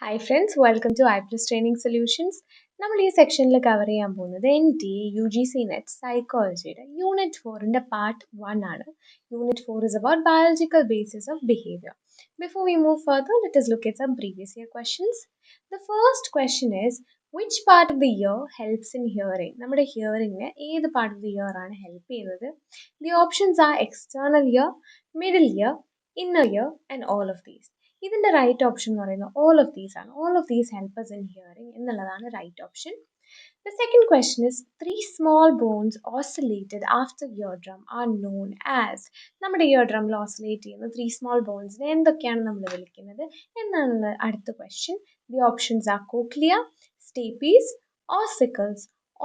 Hi friends, welcome to iPlus Training Solutions. നമ്മൾ ഈ സെക്ഷനിൽ കവർ ചെയ്യാൻ പോകുന്നത് NTA UGC നെറ്റ് സൈക്കോളജിയുടെ യൂണിറ്റ് 4ന്റെ പാർട്ട് 1 ആണ്. Unit 4 is about biological basis of behavior. Before we move further, let us look at some previous year questions. The first question is, which part of the ear helps in hearing? നമ്മുടെ ഹിയറിംഗിന് ഏത് part of the year ആണ് help ചെയ്യുന്നത്? The options are external ear, middle ear, inner ear and all of these. ഇതിന്റെ right option എന്ന് പറയുന്നത് all of these ആണ്. All of these help us in hearing എന്നുള്ളതാണ് right option. The second question is, three small bones oscillated after eardrum are known as. നമ്മുടെ ഇയർഡ്രമിൽ oscillate ചെയ്യുന്ന three small ബോൺസിനെ എന്തൊക്കെയാണ് നമ്മൾ വിളിക്കുന്നത് എന്നാണ് അടുത്ത question. The options are cochlea, stapes, ossicles,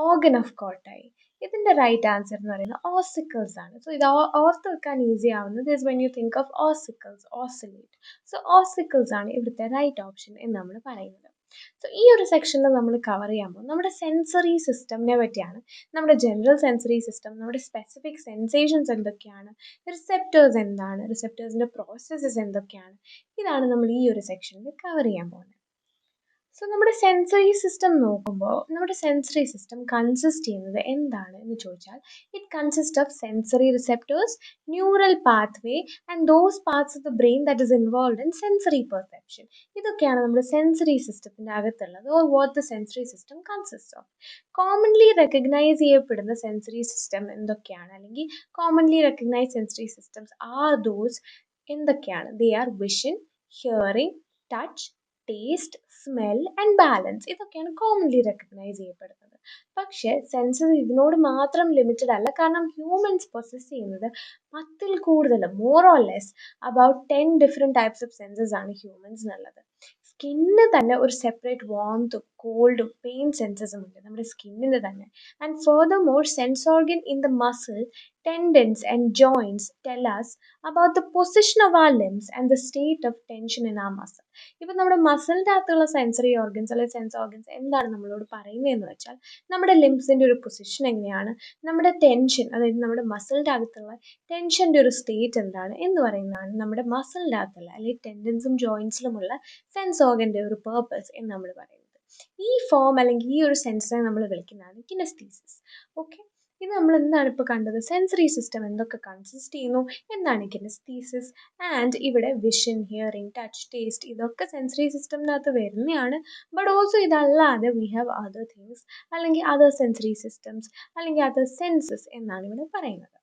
organ of Corti. ഇതിന്റെ right answer എന്ന് പറയുന്നത് ഓസിക്കിൾസ് ആണ്. സോ ഇത് ഓർത്ത് വെക്കാൻ ഈസി ആവുന്നത് is when you think of ossicles, oscillate. So ossicles ആണ് ഇവിടുത്തെ റൈറ്റ് ഓപ്ഷൻ എന്ന് നമ്മൾ പറയുന്നത്. സോ ഈ ഒരു സെക്ഷനിൽ നമ്മൾ കവർ ചെയ്യുമ്പോൾ നമ്മുടെ സെൻസറി സിസ്റ്റമിനെ പറ്റിയാണ്. നമ്മുടെ ജനറൽ സെൻസറി സിസ്റ്റം, നമ്മുടെ സ്പെസിഫിക് സെൻസേഷൻസ് എന്തൊക്കെയാണ്, റിസെപ്റ്റേഴ്സ് എന്താണ്, റിസെപ്റ്റേഴ്സിന്റെ പ്രോസസ്സസ് എന്തൊക്കെയാണ്, ഇതാണ് നമ്മൾ ഈ ഒരു സെക്ഷനിൽ കവർ ചെയ്യാൻ പോകുന്നത്. സോ നമ്മുടെ സെൻസറി സിസ്റ്റം നോക്കുമ്പോൾ നമ്മുടെ സെൻസറി സിസ്റ്റം കൺസിസ്റ്റ് ചെയ്യുന്നത് എന്താണ് എന്ന് ചോദിച്ചാൽ, it consist of sensory receptors, neural pathway and those parts of the brain that is involve in sensory perception. ഇതൊക്കെയാണ് നമ്മുടെ സെൻസറി സിസ്റ്റത്തിന്റെ അകത്തുള്ളത്, or what the sensory system consist of. Commonly recognise ചെയ്യപ്പെടുന്ന sensory system എന്തൊക്കെയാണ്, അല്ലെങ്കിൽ commonly recognise sensory systems are those എന്തൊക്കെയാണ്? They are vision, hearing, touch, taste, smell and balance. ഇതൊക്കെയാണ് commonly recognise ചെയ്യപ്പെടുന്നത്. പക്ഷേ സെൻസസ് ഇതിനോട് മാത്രം ലിമിറ്റഡ് അല്ല, കാരണം ഹ്യൂമൻസ് പൊസസ് ചെയ്യുന്നത് 10ൽ കൂടുതൽ, more or less about 10 different types of census ആണ് ഹ്യൂമൻസ് എന്നുള്ളത്. സ്കിന്നിന് തന്നെ ഒരു സെപ്പറേറ്റ് വാംത്തും കോൾഡും പെയിൻ സെൻസസും ഉണ്ട് നമ്മുടെ സ്കിന്നിന് തന്നെ. And further more sense organ in the muscle, tendons and joints tell us about the position of our limbs and the state of tension in our muscle. ഇപ്പം നമ്മുടെ മസിലിൻ്റെ അകത്തുള്ള സെൻസറി ഓർഗൻസ് അല്ലെങ്കിൽ sense organs എന്താണ് നമ്മളോട് പറയുന്നതെന്ന് വെച്ചാൽ, നമ്മുടെ ലിംസിൻ്റെ ഒരു പൊസിഷൻ എങ്ങനെയാണ്, നമ്മുടെ ടെൻഷൻ, അതായത് നമ്മുടെ മസിലിൻ്റെ അകത്തുള്ള ടെൻഷൻ്റെ ഒരു സ്റ്റേറ്റ് എന്താണ് എന്ന് പറയുന്നതാണ് നമ്മുടെ മസിലിൻ്റെ അകത്തുള്ള അല്ലെങ്കിൽ ടെൻഡൻസും ജോയിൻസിലുമുള്ള സെൻസ് ഓർഗൻ്റെ ഒരു പേർപ്പസ് എന്ന് നമ്മൾ പറയുന്നത്. ഈ ഫോം അല്ലെങ്കിൽ ഈ ഒരു സെൻസിനെ നമ്മൾ വിളിക്കുന്നതാണ് കിനസ്തീസിസ്. ഓക്കെ, ഇത് നമ്മൾ എന്താണ് ഇപ്പോൾ കണ്ടത്, സെൻസറി സിസ്റ്റം എന്തൊക്കെ കൺസിസ്റ്റ് ചെയ്യുന്നു എന്നാണ് കിനസ്തീസിസ്. ആൻഡ് ഇവിടെ വിഷൻ, ഹിയറിംഗ്, ടച്ച്, ടേസ്റ്റ് ഇതൊക്കെ സെൻസറി സിസ്റ്റത്തിനകത്ത് വരുന്നതാണ്. ബട്ട് ഓൾസോ ഇതല്ലാതെ വി ഹാവ് അതർ തിങ്സ്, അല്ലെങ്കിൽ അതർ സെൻസറി സിസ്റ്റംസ്, അല്ലെങ്കിൽ അതർ സെൻസസ് എന്നാണ് ഇവിടെ പറയുന്നത്.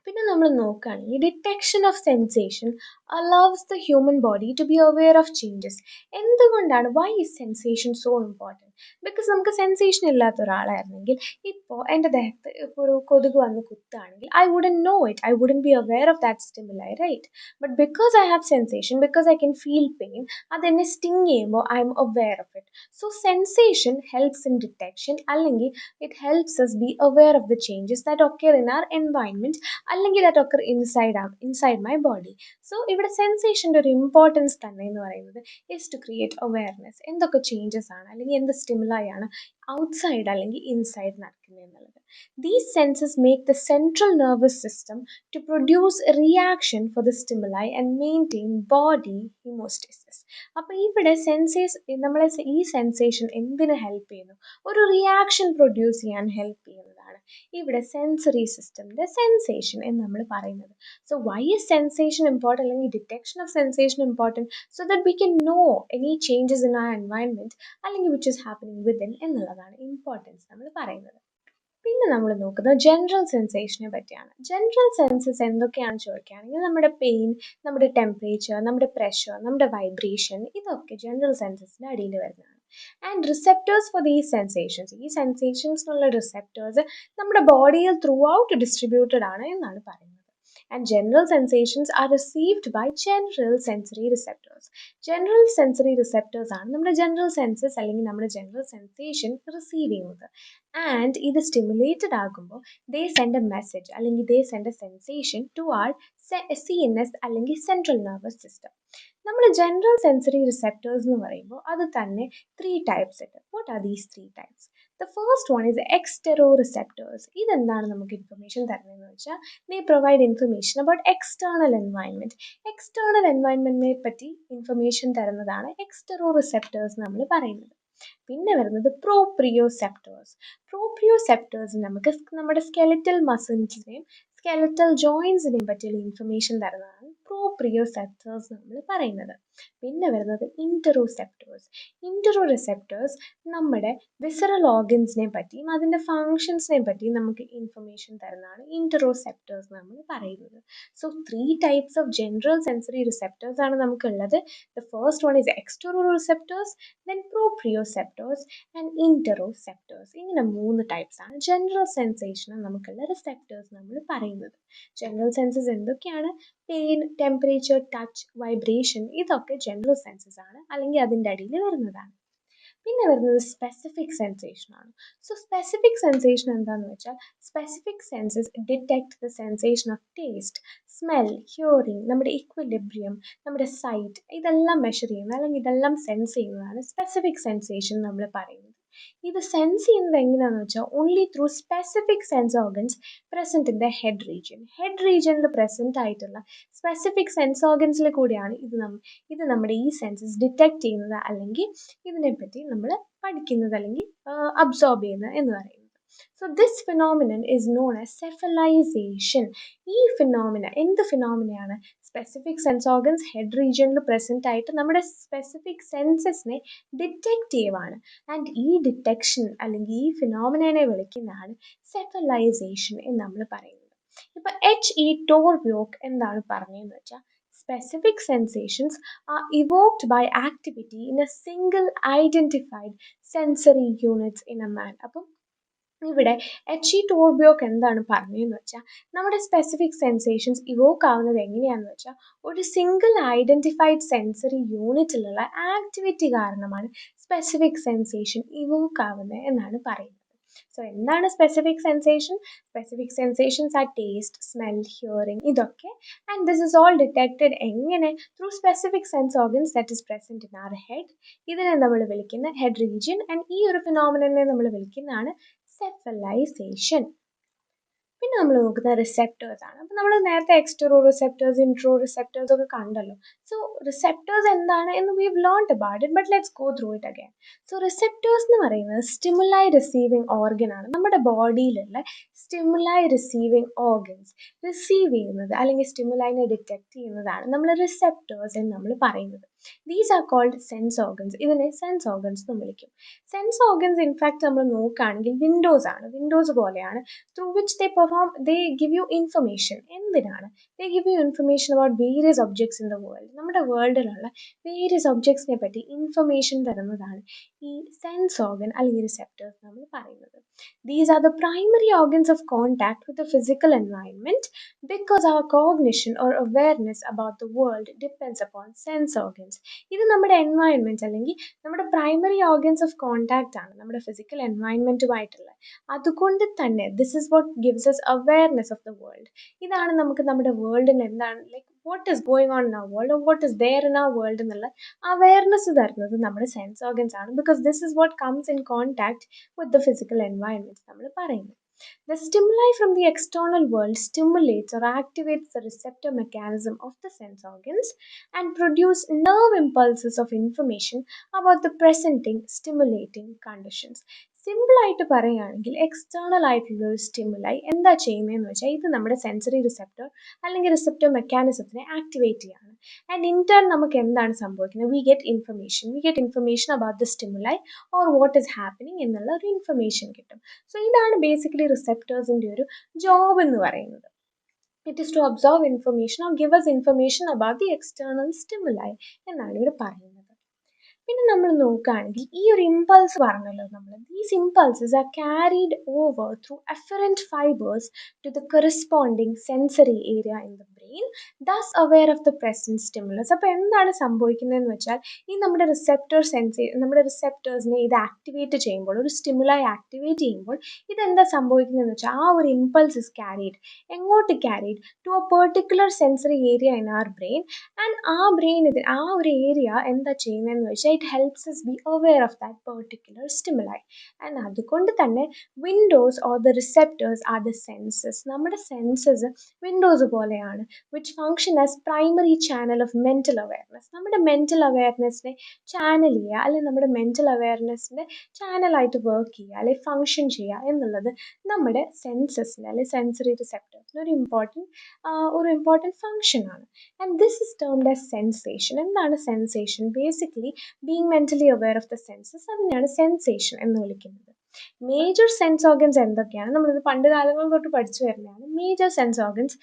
പിന്നെ നമ്മൾ നോക്കുകയാണെങ്കിൽ detection of sensation allows the human body to be aware of changes. എന്തുകൊണ്ടാണ്, why is sensation so important? Because നമുക്ക് സെൻസേഷൻ ഇല്ലാത്ത ഒരാളായിരുന്നെങ്കിൽ ഇപ്പോൾ എൻ്റെ ദേഹത്ത് ഇപ്പോൾ ഒരു കൊതുക് വന്ന് കുത്തുകയാണെങ്കിൽ I wouldn't know it, I wouldn't be aware of that stimuli, right? But because I have sensation, because I can feel pain, അതെന്നെ സ്റ്റിങ് ചെയ്യുമ്പോൾ I am aware of it. So sensation helps in detection, അല്ലെങ്കിൽ it helps us be aware of the changes that occur in our environment, അല്ലെങ്കിൽ that occur inside my body. So ഇവിടെ സെൻസേഷൻ്റെ ഒരു importance തന്നെ എന്ന് പറയുന്നത് is to create awareness. എന്തൊക്കെ changes ആണ് അല്ലെങ്കിൽ എന്ത് സ്റ്റിമുലൈ ആണ് ഔട്ട്സൈഡ് അല്ലെങ്കിൽ ഇൻസൈഡ് നടക്കുന്നത് എന്നുള്ളത്. These senses make the central nervous system to produce a reaction for the stimuli and maintain body homeostasis. അപ്പോൾ ഇവിടെ നമ്മളെ ഈ സെൻസേഷൻ എന്തിനു ഹെൽപ്പ് ചെയ്യുന്നു? ഒരു റിയാക്ഷൻ പ്രൊഡ്യൂസ് ചെയ്യാൻ ഹെൽപ്പ് ചെയ്യുന്നതാണ് ഇവിടെ സെൻസറി സിസ്റ്റമിൻ്റെ സെൻസേഷൻ എന്ന് നമ്മൾ പറയുന്നത്. So why is sensation important, അല്ലെങ്കിൽ detection of sensation important? So that we can know any changes in our environment, അല്ലെങ്കിൽ വിച്ച് ഇസ് ഹാപ്പനിങ് വിത്തിൻ എന്നുള്ളതാണ് ഇമ്പോർട്ടൻസ് നമ്മൾ പറയുന്നത്. പിന്നെ നമ്മൾ നോക്കുന്നത് ജനറൽ സെൻസേഷനെ പറ്റിയാണ്. ജനറൽ സെൻസസ് എന്തൊക്കെയാണെന്ന് ചോദിക്കുകയാണെങ്കിൽ നമ്മുടെ പെയിൻ, നമ്മുടെ ടെമ്പറേച്ചർ, നമ്മുടെ പ്രഷർ, നമ്മുടെ വൈബ്രേഷൻ, ഇതൊക്കെ ജനറൽ സെൻസസിൻ്റെ അടിയിൽ വരുന്നതാണ്. And receptors for these sensations, ഈ സെൻസേഷൻസിനുള്ള റിസെപ്റ്റേഴ്സ് നമ്മുടെ ബോഡിയിൽ ത്രൂ ഔട്ട് ഡിസ്ട്രിബ്യൂട്ടഡ് ആണ് എന്നാണ് പറയുന്നത്. And general sensations are received by general sensory receptors. General sensory receptors ആണ് നമ്മുടെ general senses അല്ലെങ്കിൽ നമ്മുടെ general sensation receive ചെയ്യുന്നത്. And ഇത് stimulated ആകുമ്പോൾ they send a message അല്ലെങ്കിൽ they send a sensation to our CNS അല്ലെങ്കിൽ central nervous system. നമ്മൾ general sensory receptors എന്ന് പറയുമ്പോൾ അത് തന്നെ 3 types ഉണ്ട്. What are these 3 types? The first one is exteroreceptors. ഇതെന്താണ് നമുക്ക് ഇൻഫർമേഷൻ തരുന്നതെന്ന് വെച്ചാൽ they provide information about external environment. External എൻവയൺമെന്റിനെ പറ്റി ഇൻഫർമേഷൻ തരുന്നതാണ് എക്സ്റ്റെറോറിസെപ്റ്റേഴ്സ് നമ്മൾ പറയുന്നത്. പിന്നെ വരുന്നത് പ്രോപ്രിയോസെപ്റ്റേഴ്സ്. പ്രോപ്രിയോസെപ്റ്റേഴ്സ് നമുക്ക് നമ്മുടെ സ്കെലറ്റൽ മസിൽസിനെയും സ്കെലറ്റൽ ജോയിൻസിനെയും പറ്റിയുള്ള ഇൻഫർമേഷൻ തരുന്നതാണ് പ്രോപ്രിയോസെപ്റ്റേഴ്സ് നമ്മൾ പറയുന്നത്. പിന്നെ വരുന്നത് ഇന്ററോസെപ്റ്റേഴ്സ്. ഇന്ററോറിസെപ്റ്റേഴ്സ് നമ്മുടെ വിസറൽ ഓർഗൻസിനെ പറ്റിയും അതിൻ്റെ ഫങ്ഷൻസിനെ പറ്റിയും നമുക്ക് ഇൻഫർമേഷൻ തരുന്നതാണ് ഇന്ററോസെപ്റ്റേഴ്സ് നമ്മൾ പറയുന്നത്. So 3 types of general sensory receptors ആണ് നമുക്കുള്ളത്. The first one is exteroreceptors, then proprioceptors and interoceptors. ഇങ്ങനെ 3 types ആണ് ജനറൽ സെൻസേഷൻ നമുക്കുള്ള റിസെപ്റ്റേഴ്സ് നമ്മൾ പറയുന്നത്. ജനറൽ സെൻസസ് എന്തൊക്കെയാണ്? പെയിൻ, ടെമ്പറേച്ചർ, ടച്ച്, വൈബ്രേഷൻ, ഇതൊക്കെ ജനറൽ സെൻസസ് ആണ്, അല്ലെങ്കിൽ അതിൻ്റെ അടിയിൽ വരുന്നതാണ്. പിന്നെ വരുന്നത് സ്പെസിഫിക് സെൻസേഷൻ ആണ്. സോ സ്പെസിഫിക് സെൻസേഷൻ എന്താണെന്ന് വെച്ചാൽ specific census detect the sensation of taste, smell, hearing, നമ്മുടെ ഇക്വിലിബ്രിയം, നമ്മുടെ സൈറ്റ്, ഇതെല്ലാം മെഷർ ചെയ്യുന്നത് അല്ലെങ്കിൽ ഇതെല്ലാം സെൻസ് ചെയ്യുന്നതാണ് സ്പെസിഫിക് സെൻസേഷൻ നമ്മൾ പറയുന്നത്. ഇത് സെൻസ് ചെയ്യുന്നത് എങ്ങനെയാണെന്ന് വെച്ചാൽ only through specific sense organs present in the head region. Head റീജിയനിൽ പ്രസൻറ്റ് ആയിട്ടുള്ള സ്പെസിഫിക് സെൻസ് ഓർഗൻസിൽ കൂടിയാണ് ഇത് നമ്മുടെ ഈ സെൻസസ് ഡിറ്റക്ട് ചെയ്യുന്നത് അല്ലെങ്കിൽ ഇതിനെപ്പറ്റി നമ്മൾ പഠിക്കുന്നത് അല്ലെങ്കിൽ അബ്സോർബ് ചെയ്യുന്നത് എന്ന് പറയുന്നത്. So this phenomenon is known as cephalization. ഈ എന്ത് ഫിനോമിനയാണ്? സ്പെസിഫിക് സെൻസ് ഓർഗൻസ് ഹെഡ് റീജിയനിൽ പ്രസൻറ്റ് ആയിട്ട് നമ്മുടെ സ്പെസിഫിക് സെൻസസിനെ ഡിറ്റക്ട് ചെയ്യുവാണ്. ആൻഡ് ഈ ഡിറ്റക്ഷൻ അല്ലെങ്കിൽ ഈ ഫിനോമിനയെ വിളിക്കുന്നതാണ് സെഫലൈസേഷൻ എന്ന് നമ്മൾ പറയുന്നത്. ഇപ്പം H.E. Torbjork എന്താണ് പറഞ്ഞതെന്ന് വെച്ചാൽ specific sensations are evoked by activity in a single identified sensory units in a man. അപ്പം ഇവിടെ H.E. Torbjork എന്താണ് പറഞ്ഞതെന്ന് വെച്ചാൽ നമ്മുടെ സ്പെസിഫിക് സെൻസേഷൻസ് ഇവോക്ക് ആവുന്നത് എങ്ങനെയാണെന്ന് വെച്ചാൽ ഒരു സിംഗിൾ ഐഡൻറ്റിഫൈഡ് സെൻസറി യൂണിറ്റിലുള്ള ആക്ടിവിറ്റി കാരണമാണ് സ്പെസിഫിക് സെൻസേഷൻ ഇവോക്ക് ആവുന്നത് എന്നാണ് പറയുന്നത്. സോ എന്താണ് specific sensation? Specific sensations are taste, smell, hearing, ഇതൊക്കെ. And this is all detected എങ്ങനെ? Through specific sense organs that is present in our head. ഇതിനെ നമ്മൾ വിളിക്കുന്ന ഹെഡ് റീജിയൻ. ആൻഡ് ഈ ഒരു ഫിനോമിനനെ നമ്മൾ വിളിക്കുന്നതാണ് സെഫലൈസേഷൻ. പിന്നെ നമ്മൾ നോക്കുന്ന റിസെപ്റ്റേഴ്സ് ആണ്. അപ്പോൾ നമ്മൾ നേരത്തെ എക്സ്റ്ററോ റിസെപ്റ്റേഴ്സ്, ഇൻട്രോ റിസെപ്റ്റേഴ്സ് ഒക്കെ കണ്ടല്ലോ. സോ റിസെപ്റ്റേഴ്സ് എന്താണ് എന്ന് we have learned about it, but let's go through it again. So receptors എന്ന് പറയുന്നത് സ്റ്റിമുലൈ റിസീവിങ് ഓർഗൻ ആണ്. നമ്മുടെ ബോഡിയിലുള്ള സ്റ്റിമുലൈ റിസീവിങ് ഓർഗൻസ് റിസീവ് ചെയ്യുന്നത് അല്ലെങ്കിൽ സ്റ്റിമുലൈനെ ഡിറ്റക്ട് ചെയ്യുന്നതാണ് നമ്മൾ റിസെപ്റ്റേഴ്സ് എന്ന് നമ്മൾ പറയുന്നത്. These are called sense organs. ഇതിനെ സെൻസ് ഓർഗൻസ് എന്ന് വിളിക്കും. സെൻസ് ഓർഗൻസ് ഇൻഫാക്ട് നമ്മൾ നോക്കുകയാണെങ്കിൽ വിൻഡോസ് ആണ്, വിൻഡോസ് പോലെയാണ്. Through which they give you information. എന്തിനാണ്? They give you information about various objects in the world. നമ്മുടെ വേൾഡിലുള്ള വേരിയസ് ഒബ്ജക്ട്സിനെ പറ്റി ഇൻഫർമേഷൻ തരുന്നതാണ് ഈ സെൻസ് ഓർഗൻ അല്ലെങ്കിൽ റിസെപ്റ്റേഴ്സ് നമ്മൾ പറയുന്നത്. These are the primary organs of contact with the physical environment because our cognition or awareness about the world depends upon sense organs. ഇത് നമ്മുടെ environment അല്ലെങ്കിൽ നമ്മുടെ പ്രൈമറി ഓർഗൻസ് ഓഫ് കോണ്ടാക്റ്റ് ആണ് നമ്മുടെ physical എൻവയൺമെൻറ്റുമായിട്ടുള്ള. അതുകൊണ്ട് തന്നെ this is what gives us awareness of the world. ഇതാണ് നമുക്ക് നമ്മുടെ വേൾഡിന് എന്താണ് like what is going on in our world, what is there in our world എന്നുള്ള അവയർനെസ് തരുന്നത് നമ്മുടെ സെൻസ് ഓർഗൻസ് ആണ്. Because this is what comes in contact with the physical environment നമ്മൾ പറയുന്നത്. The stimuli from the external world stimulates or activates the receptor mechanism of the sense organs and produce nerve impulses of information about the presenting stimulating conditions. Simple ആയിട്ട് പറയുകയാണെങ്കിൽ external ആയിട്ടുള്ള ഒരു stimuli എന്താ ചെയ്യുന്നതെന്ന് വെച്ചാൽ ഇത് നമ്മുടെ സെൻസറി റിസെപ്റ്റർ അല്ലെങ്കിൽ റിസെപ്റ്റർ മെക്കാനിസത്തിനെ ആക്ടിവേറ്റ് ചെയ്യാണ്. ആൻഡ് ഇൻ ടേൺ നമുക്ക് എന്താണ് സംഭവിക്കുന്നത്? We get information about the stimuli or what is happening എന്നുള്ള ഒരു ഇൻഫർമേഷൻ കിട്ടും. സോ ഇതാണ് ബേസിക്കലി റിസെപ്റ്റേഴ്സിൻ്റെ ഒരു ജോബ് എന്ന് പറയുന്നത്. It is to absorb information or give us information about the external stimuli എന്നാണ് ഇവിടെ പറയുന്നത്. പിന്നെ നമ്മൾ നോക്കുകയാണെങ്കിൽ ഈ ഒരു ഇമ്പൾസ് പറഞ്ഞല്ലോ നമ്മൾ, these impulses are carried over through efferent fibres to the corresponding sensory area in the brain. brain, thus aware of the present stimulus. അപ്പോൾ എന്താണ് സംഭവിക്കുന്നതെന്ന് വെച്ചാൽ ഈ നമ്മുടെ നമ്മുടെ റിസെപ്റ്റേഴ്സിനെ ഇത് ആക്ടിവേറ്റ് ചെയ്യുമ്പോൾ, ഒരു സ്റ്റിമുലായി ആക്ടിവേറ്റ് ചെയ്യുമ്പോൾ ഇതെന്താ സംഭവിക്കുന്നതെന്ന് വെച്ചാൽ ആ ഒരു ഇമ്പൾസ് ഇസ് ക്യാരീഡ്, എങ്ങോട്ട് carried, to a particular sensory area in our brain. And ആ ഒരു ഏരിയ എന്താ ചെയ്യുന്നതെന്ന് വെച്ചാൽ it helps us be aware of that particular stimuli. And അതുകൊണ്ട് തന്നെ windows or the receptors are the senses. നമ്മുടെ senses windows പോലെയാണ്, which function as primary channel of mental awareness. നമ്മുടെ മെൻ്റൽ അവെയർനെസ്സിനെ ചാനൽ ചെയ്യുക, അല്ലെങ്കിൽ നമ്മുടെ മെൻ്റൽ അവെയർനെസ്സിൻ്റെ ചാനലായിട്ട് വർക്ക് ചെയ്യുക, അല്ലെങ്കിൽ ഫങ്ഷൻ ചെയ്യുക എന്നുള്ളത് നമ്മുടെ സെൻസസിൻ്റെ അല്ലെങ്കിൽ സെൻസറി റിസെപ്റ്റേഴ്സിന് ഒരു ഇമ്പോർട്ടൻറ്റ് ഫങ്ഷനാണ്. And this is termed as sensation. എന്താണ് സെൻസേഷൻ? Basically being mentally aware of the senses, അതിനെയാണ് സെൻസേഷൻ എന്ന് വിളിക്കുന്നത്. മേജർ സെൻസ് ഓർഗൻസ് എന്തൊക്കെയാണ്? നമ്മളിത് പണ്ട് കാലങ്ങൾ തൊട്ട് പഠിച്ചു വരുന്നതാണ്. Major sense organs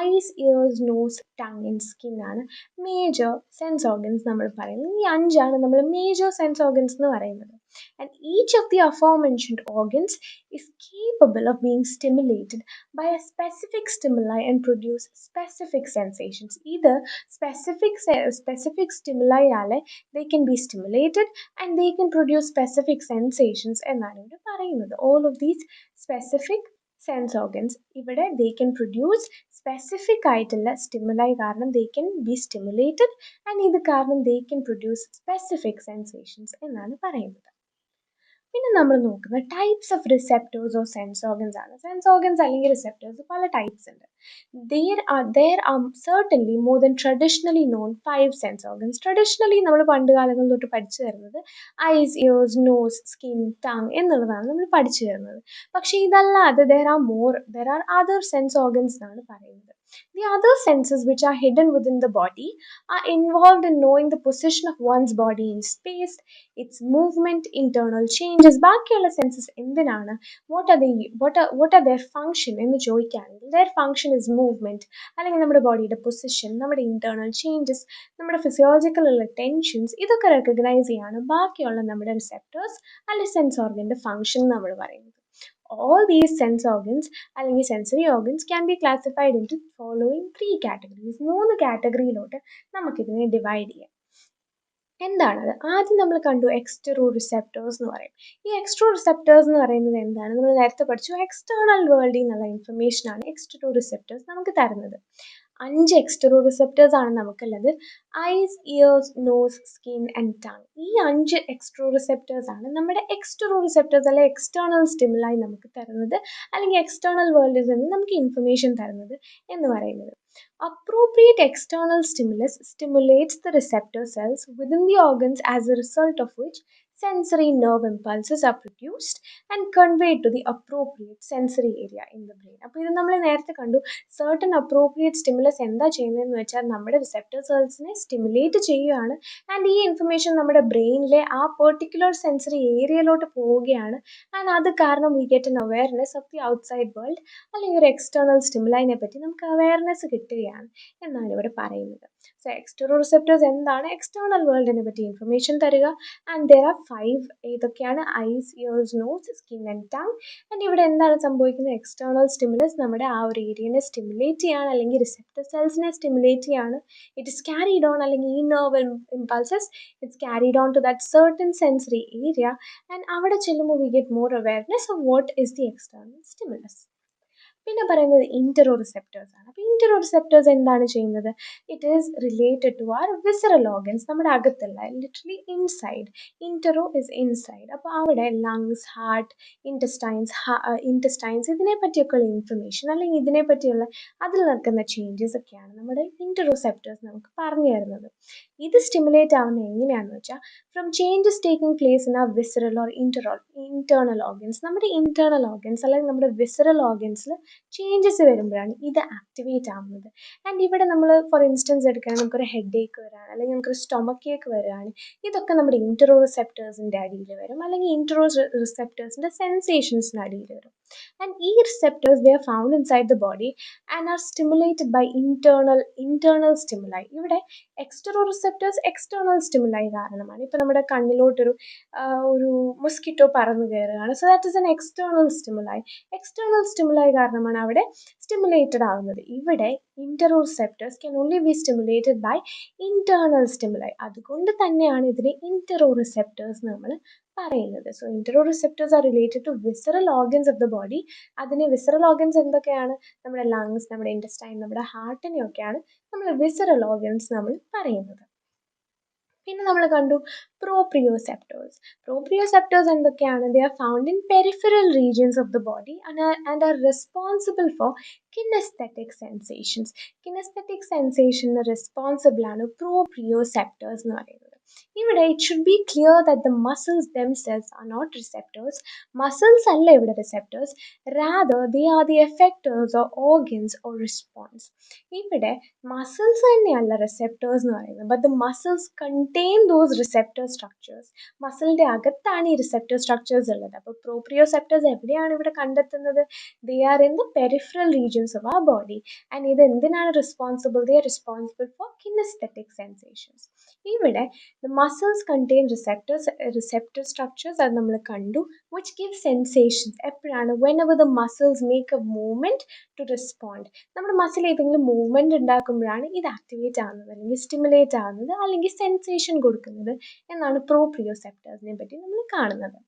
eyes, ears, nose, tongue and skin ആണ് മേജർ സെൻസ് ഓർഗൻസ് നമ്മൾ പറയുന്നത്. ഈ അഞ്ചാണ് നമ്മൾ മേജർ സെൻസ് ഓർഗൻസ് എന്ന് പറയുന്നത്. And each of the aforementioned organs is capable of being stimulated by a specific stimuli and produce specific sensations. Either specific stimuli ആലെ they can be stimulated and they can produce specific sensations എന്നാണ് ഇവിടെ പറയുന്നത്. All of these specific sense organs ഇവിടെ they can produce specific ആയിട്ടുള്ള stimuli കാരണം they can be stimulated, and ഇത് കാരണം they can produce specific sensations എന്നാണ് പറയുന്നത്. പിന്നെ നമ്മൾ നോക്കുന്ന types of receptors or sense organs ആണ്. സെൻസ് ഓർഗൻസ് അല്ലെങ്കിൽ റിസെപ്റ്റേഴ്സ് പല ടൈപ്സ് ഉണ്ട്. There are certainly more than traditionally known 5 sense organs. Traditionally നമ്മൾ പണ്ട് കാലങ്ങൾ തൊട്ട് പഠിച്ചു വരുന്നത് eyes, ears, nose, skin, tongue എന്നുള്ളതാണ് നമ്മൾ പഠിച്ചു വരുന്നത്. പക്ഷേ ഇതല്ലാതെ there are other sense organs എന്നാണ് പറയുന്നത്. The other senses which are hidden within the body are involved in knowing the position of one's body in space, its movement, internal changes. ബാക്കിയുള്ള census എന്തിനാണ്? what are their function എന്ന് ചോദിക്കുകയാണെങ്കിൽ their function is movement, അല്ലെങ്കിൽ നമ്മുടെ ബോഡിയുടെ position, നമ്മുടെ internal changes, നമ്മുടെ ഫിസിയോളജിക്കലുള്ള tensions, ഇതൊക്കെ റെക്കഗ്നൈസ് ചെയ്യാണ് ബാക്കിയുള്ള നമ്മുടെ റിസെപ്റ്റേഴ്സ് അല്ലെങ്കിൽ സെൻസ് ഓർഗൻ്റെ ഫങ്ഷൻ നമ്മൾ പറയുന്നത്. All these sense organs അല്ലെങ്കിൽ sensory organs can be classified into following 3 categories. 3 കാറ്റഗറിയിലോട്ട് നമുക്കിതിനെ ഡിവൈഡ് ചെയ്യാം. എന്താണത്? ആദ്യം നമ്മൾ കണ്ടു എക്സ്റ്ററോ റിസെപ്റ്റേഴ്സ് എന്ന് പറയും. ഈ എക്സ്ട്രോ റിസെപ്റ്റേഴ്സ് എന്ന് പറയുന്നത് എന്താണ്? നമ്മൾ നേരത്തെ പഠിച്ചു, എക്സ്റ്റേണൽ വേൾഡിൽ നിന്നുള്ള ഇൻഫർമേഷനാണ് എക്സ്റ്ററോ റിസെപ്റ്റേഴ്സ് നമുക്ക് തരുന്നത്. 5 എക്സ്റ്ററോ റിസെപ്റ്റേഴ്സ് ആണ് നമുക്കുള്ളത്. Eyes, ears, nose, skin and tongue. ഈ 5 എക്സ്ട്രോ റിസെപ്റ്റേഴ്സ് ആണ് നമ്മുടെ എക്സ്റ്ററോ റിസെപ്റ്റേഴ്സ് അല്ലെങ്കിൽ എക്സ്റ്റേണൽ സ്റ്റിമുലായി നമുക്ക് തരുന്നത്, അല്ലെങ്കിൽ എക്സ്റ്റേണൽ വേൾഡിൽ നിന്ന് നമുക്ക് ഇൻഫർമേഷൻ തരുന്നത് എന്ന് പറയുന്നത്. Appropriate external stimulus stimulates the receptor cells within the organs, as a result of which sensory nerve impulses are produced and conveyed to the appropriate sensory area in the brain. അപ്പോൾ ഇത് നമ്മൾ നേരത്തെ കണ്ടു, certain appropriate stimulus എന്താ ചെയ്യുന്നതെന്ന് വെച്ചാൽ നമ്മുടെ receptor സെൽസിനെ സ്റ്റിമുലേറ്റ് ചെയ്യുകയാണ്, ആൻഡ് ഈ ഇൻഫർമേഷൻ നമ്മുടെ ബ്രെയിനിലെ ആ പെർട്ടിക്കുലർ സെൻസറി ഏരിയയിലോട്ട് പോവുകയാണ്. ആൻഡ് അത് കാരണം we get an awareness of the outside world, അല്ലെങ്കിൽ ഒരു എക്സ്റ്റേണൽ സ്റ്റിമുലൈനെ പറ്റി നമുക്ക് അവെയർനെസ് കിട്ടുകയാണ് എന്നാണ് ഇവിടെ പറയുന്നത്. സോ എക്സ്റ്ററോ റിസെപ്റ്റേഴ്സ് എന്താണ്? എക്സ്റ്റേണൽ വേൾഡിനെ പറ്റി ഇൻഫർമേഷൻ തരിക. And there are 5. ഏതൊക്കെയാണ്? Eyes, ears, nose, skin and tongue. And ഇവിടെ എന്താണ് സംഭവിക്കുന്നത്? എക്സ്റ്റേണൽ സ്റ്റിമുലസ് നമ്മുടെ ആ ഒരു ഏരിയനെ സ്റ്റിമുലേറ്റ് ചെയ്യാണ്, അല്ലെങ്കിൽ റിസെപ്റ്റർ സെൽസിനെ സ്റ്റിമുലേറ്റ് ചെയ്യാണ്. ഇറ്റ് ഇസ് ക്യാരിഡ് ഓൺ, അല്ലെങ്കിൽ ഈ nerve impulses it's carried on to that certain sensory area, and അവിടെ ചെല്ലുമ്പോൾ we get more awareness of what is the external stimulus. പിന്നെ പറയുന്നത് ഇൻറ്ററോ റിസെപ്റ്റേഴ്സ് ആണ്. അപ്പോൾ ഇൻറ്ററോ റിസെപ്റ്റേഴ്സ് എന്താണ് ചെയ്യുന്നത്? It is related to our visceral organs, നമ്മുടെ അകത്തുള്ള, literally inside. Intero is inside. അപ്പോൾ അവിടെ ലങ്സ്, ഹാർട്ട്, ഇൻറ്റസ്റ്റൈൻസ് ഇതിനെ പറ്റിയൊക്കെയുള്ള ഇൻഫർമേഷൻ, അല്ലെങ്കിൽ ഇതിനെ പറ്റിയുള്ള അതിൽ നടക്കുന്ന ചേഞ്ചസ് ഒക്കെയാണ് നമ്മുടെ ഇൻറ്ററോ റിസെപ്റ്റേഴ്സ് നമുക്ക് പറഞ്ഞു തരുന്നത്. ഇത് സ്റ്റിമുലേറ്റ് ആവുന്നത് എങ്ങനെയാണെന്ന് വെച്ചാൽ from changes taking place in ആ വിസറൽ ഓർ ഇന്റേണൽ ഓർഗൻസ്. നമ്മുടെ ഇന്റേണൽ ഓർഗൻസ് അല്ലെങ്കിൽ നമ്മുടെ വിസറൽ ഓർഗൻസിൽ ചേഞ്ചസ് വരുമ്പോഴാണ് ഇത് ആക്ടിവേറ്റ് ആവുന്നത്. ആൻഡ് ഇവിടെ നമ്മൾ ഫോർ ഇൻസ്റ്റൻസ് എടുക്കുകയാണെങ്കിൽ നമുക്കൊരു ഹെഡ് ഏക്ക് വരാണ്, അല്ലെങ്കിൽ നമുക്കൊരു സ്റ്റൊമക്ക് ഏക്ക് വരികയാണ്. ഇതൊക്കെ നമ്മുടെ ഇൻറ്ററോ റിസെപ്റ്റേഴ്സിൻ്റെ അടിയിൽ വരും, അല്ലെങ്കിൽ ഇൻറ്ററോ റിസെപ്റ്റേഴ്സിൻ്റെ സെൻസേഷൻസിൻ്റെ അടിയിൽ വരും. And receptors, they are found inside the body and are stimulated by internal stimuli. ഇവിടെ എക്സ്റ്ററോറിസെപ്റ്റേഴ്സ് എക്സ്റ്റേണൽ സ്റ്റിമുലൈ കാരണമാണ്. ഇപ്പം നമ്മുടെ ഒരു മൊസ്കിറ്റോ പറന്ന് കയറുകയാണ്. So that is an external stimuli. External stimuli കാരണമാണ് അവിടെ സ്റ്റിമുലേറ്റഡ് ആവുന്നത്. ഇവിടെ interoreceptors can only be stimulated by internal stimuli. അതുകൊണ്ട് തന്നെയാണ് ഇതിനെ interoreceptors നമ്മൾ പറയുന്നത്. So interoreceptors are related to visceral organs of the body. അതിന് വിസറൽ ഓർഗൻസ് എന്തൊക്കെയാണ്? നമ്മുടെ ലങ്സ്, നമ്മുടെ ഇൻറ്റസ്റ്റൈൻ, നമ്മുടെ ഹാർട്ടിനെയൊക്കെയാണ് നമ്മൾ വിസറൽ ഓർഗൻസ് നമ്മൾ പറയുന്നത്. പിന്നെ നമ്മൾ കണ്ടു proprioceptors. Proprioceptors എന്തൊക്കെയാണ്? They are found in peripheral regions of the body and are responsible for kinesthetic sensations. Kinesthetic sensation responsible ആണ് proprioceptors എന്ന് പറയുന്നത്. ഇവിടെ it should be clear that the muscles themselves are not receptors. Muscles അല്ല ഇവിടെ receptors. Rather, they are the effectors or organs or response. ഇവിടെ muscles തന്നെയല്ല receptors എന്ന് പറയുന്നത്. But the muscles contain those receptor structures. മസിലിന്റെ അകത്താണ് ഈ receptor structures ഉള്ളത്. അപ്പോൾ പ്രോപ്രിയോസെപ്റ്റേഴ്സ് എവിടെയാണ് ഇവിടെ കണ്ടെത്തുന്നത്? They are in the peripheral regions of our body. And ഇത് എന്തിനാണ് responsible? They are responsible for kinesthetic sensations. ഇവിടെ the muscles contain receptor structures, അത് നമ്മൾ കണ്ടു, which give sensations. എപ്പോഴാണ്? Whenever the muscles make a movement to respond. നമ്മുടെ muscle ഏതെങ്കിലും movement ഉണ്ടാക്കുമ്പോഴാണ് ഇത് ആക്ടിവേറ്റ് ആവുന്നത്, അല്ലെങ്കിൽ സ്റ്റിമുലേറ്റ് ആവുന്നത്, അല്ലെങ്കിൽ സെൻസേഷൻ കൊടുക്കുന്നത് എന്നാണ് പ്രോപ്രിയോസെപ്റ്റേഴ്സിനെ പറ്റി നമ്മൾ കാണുന്നത്.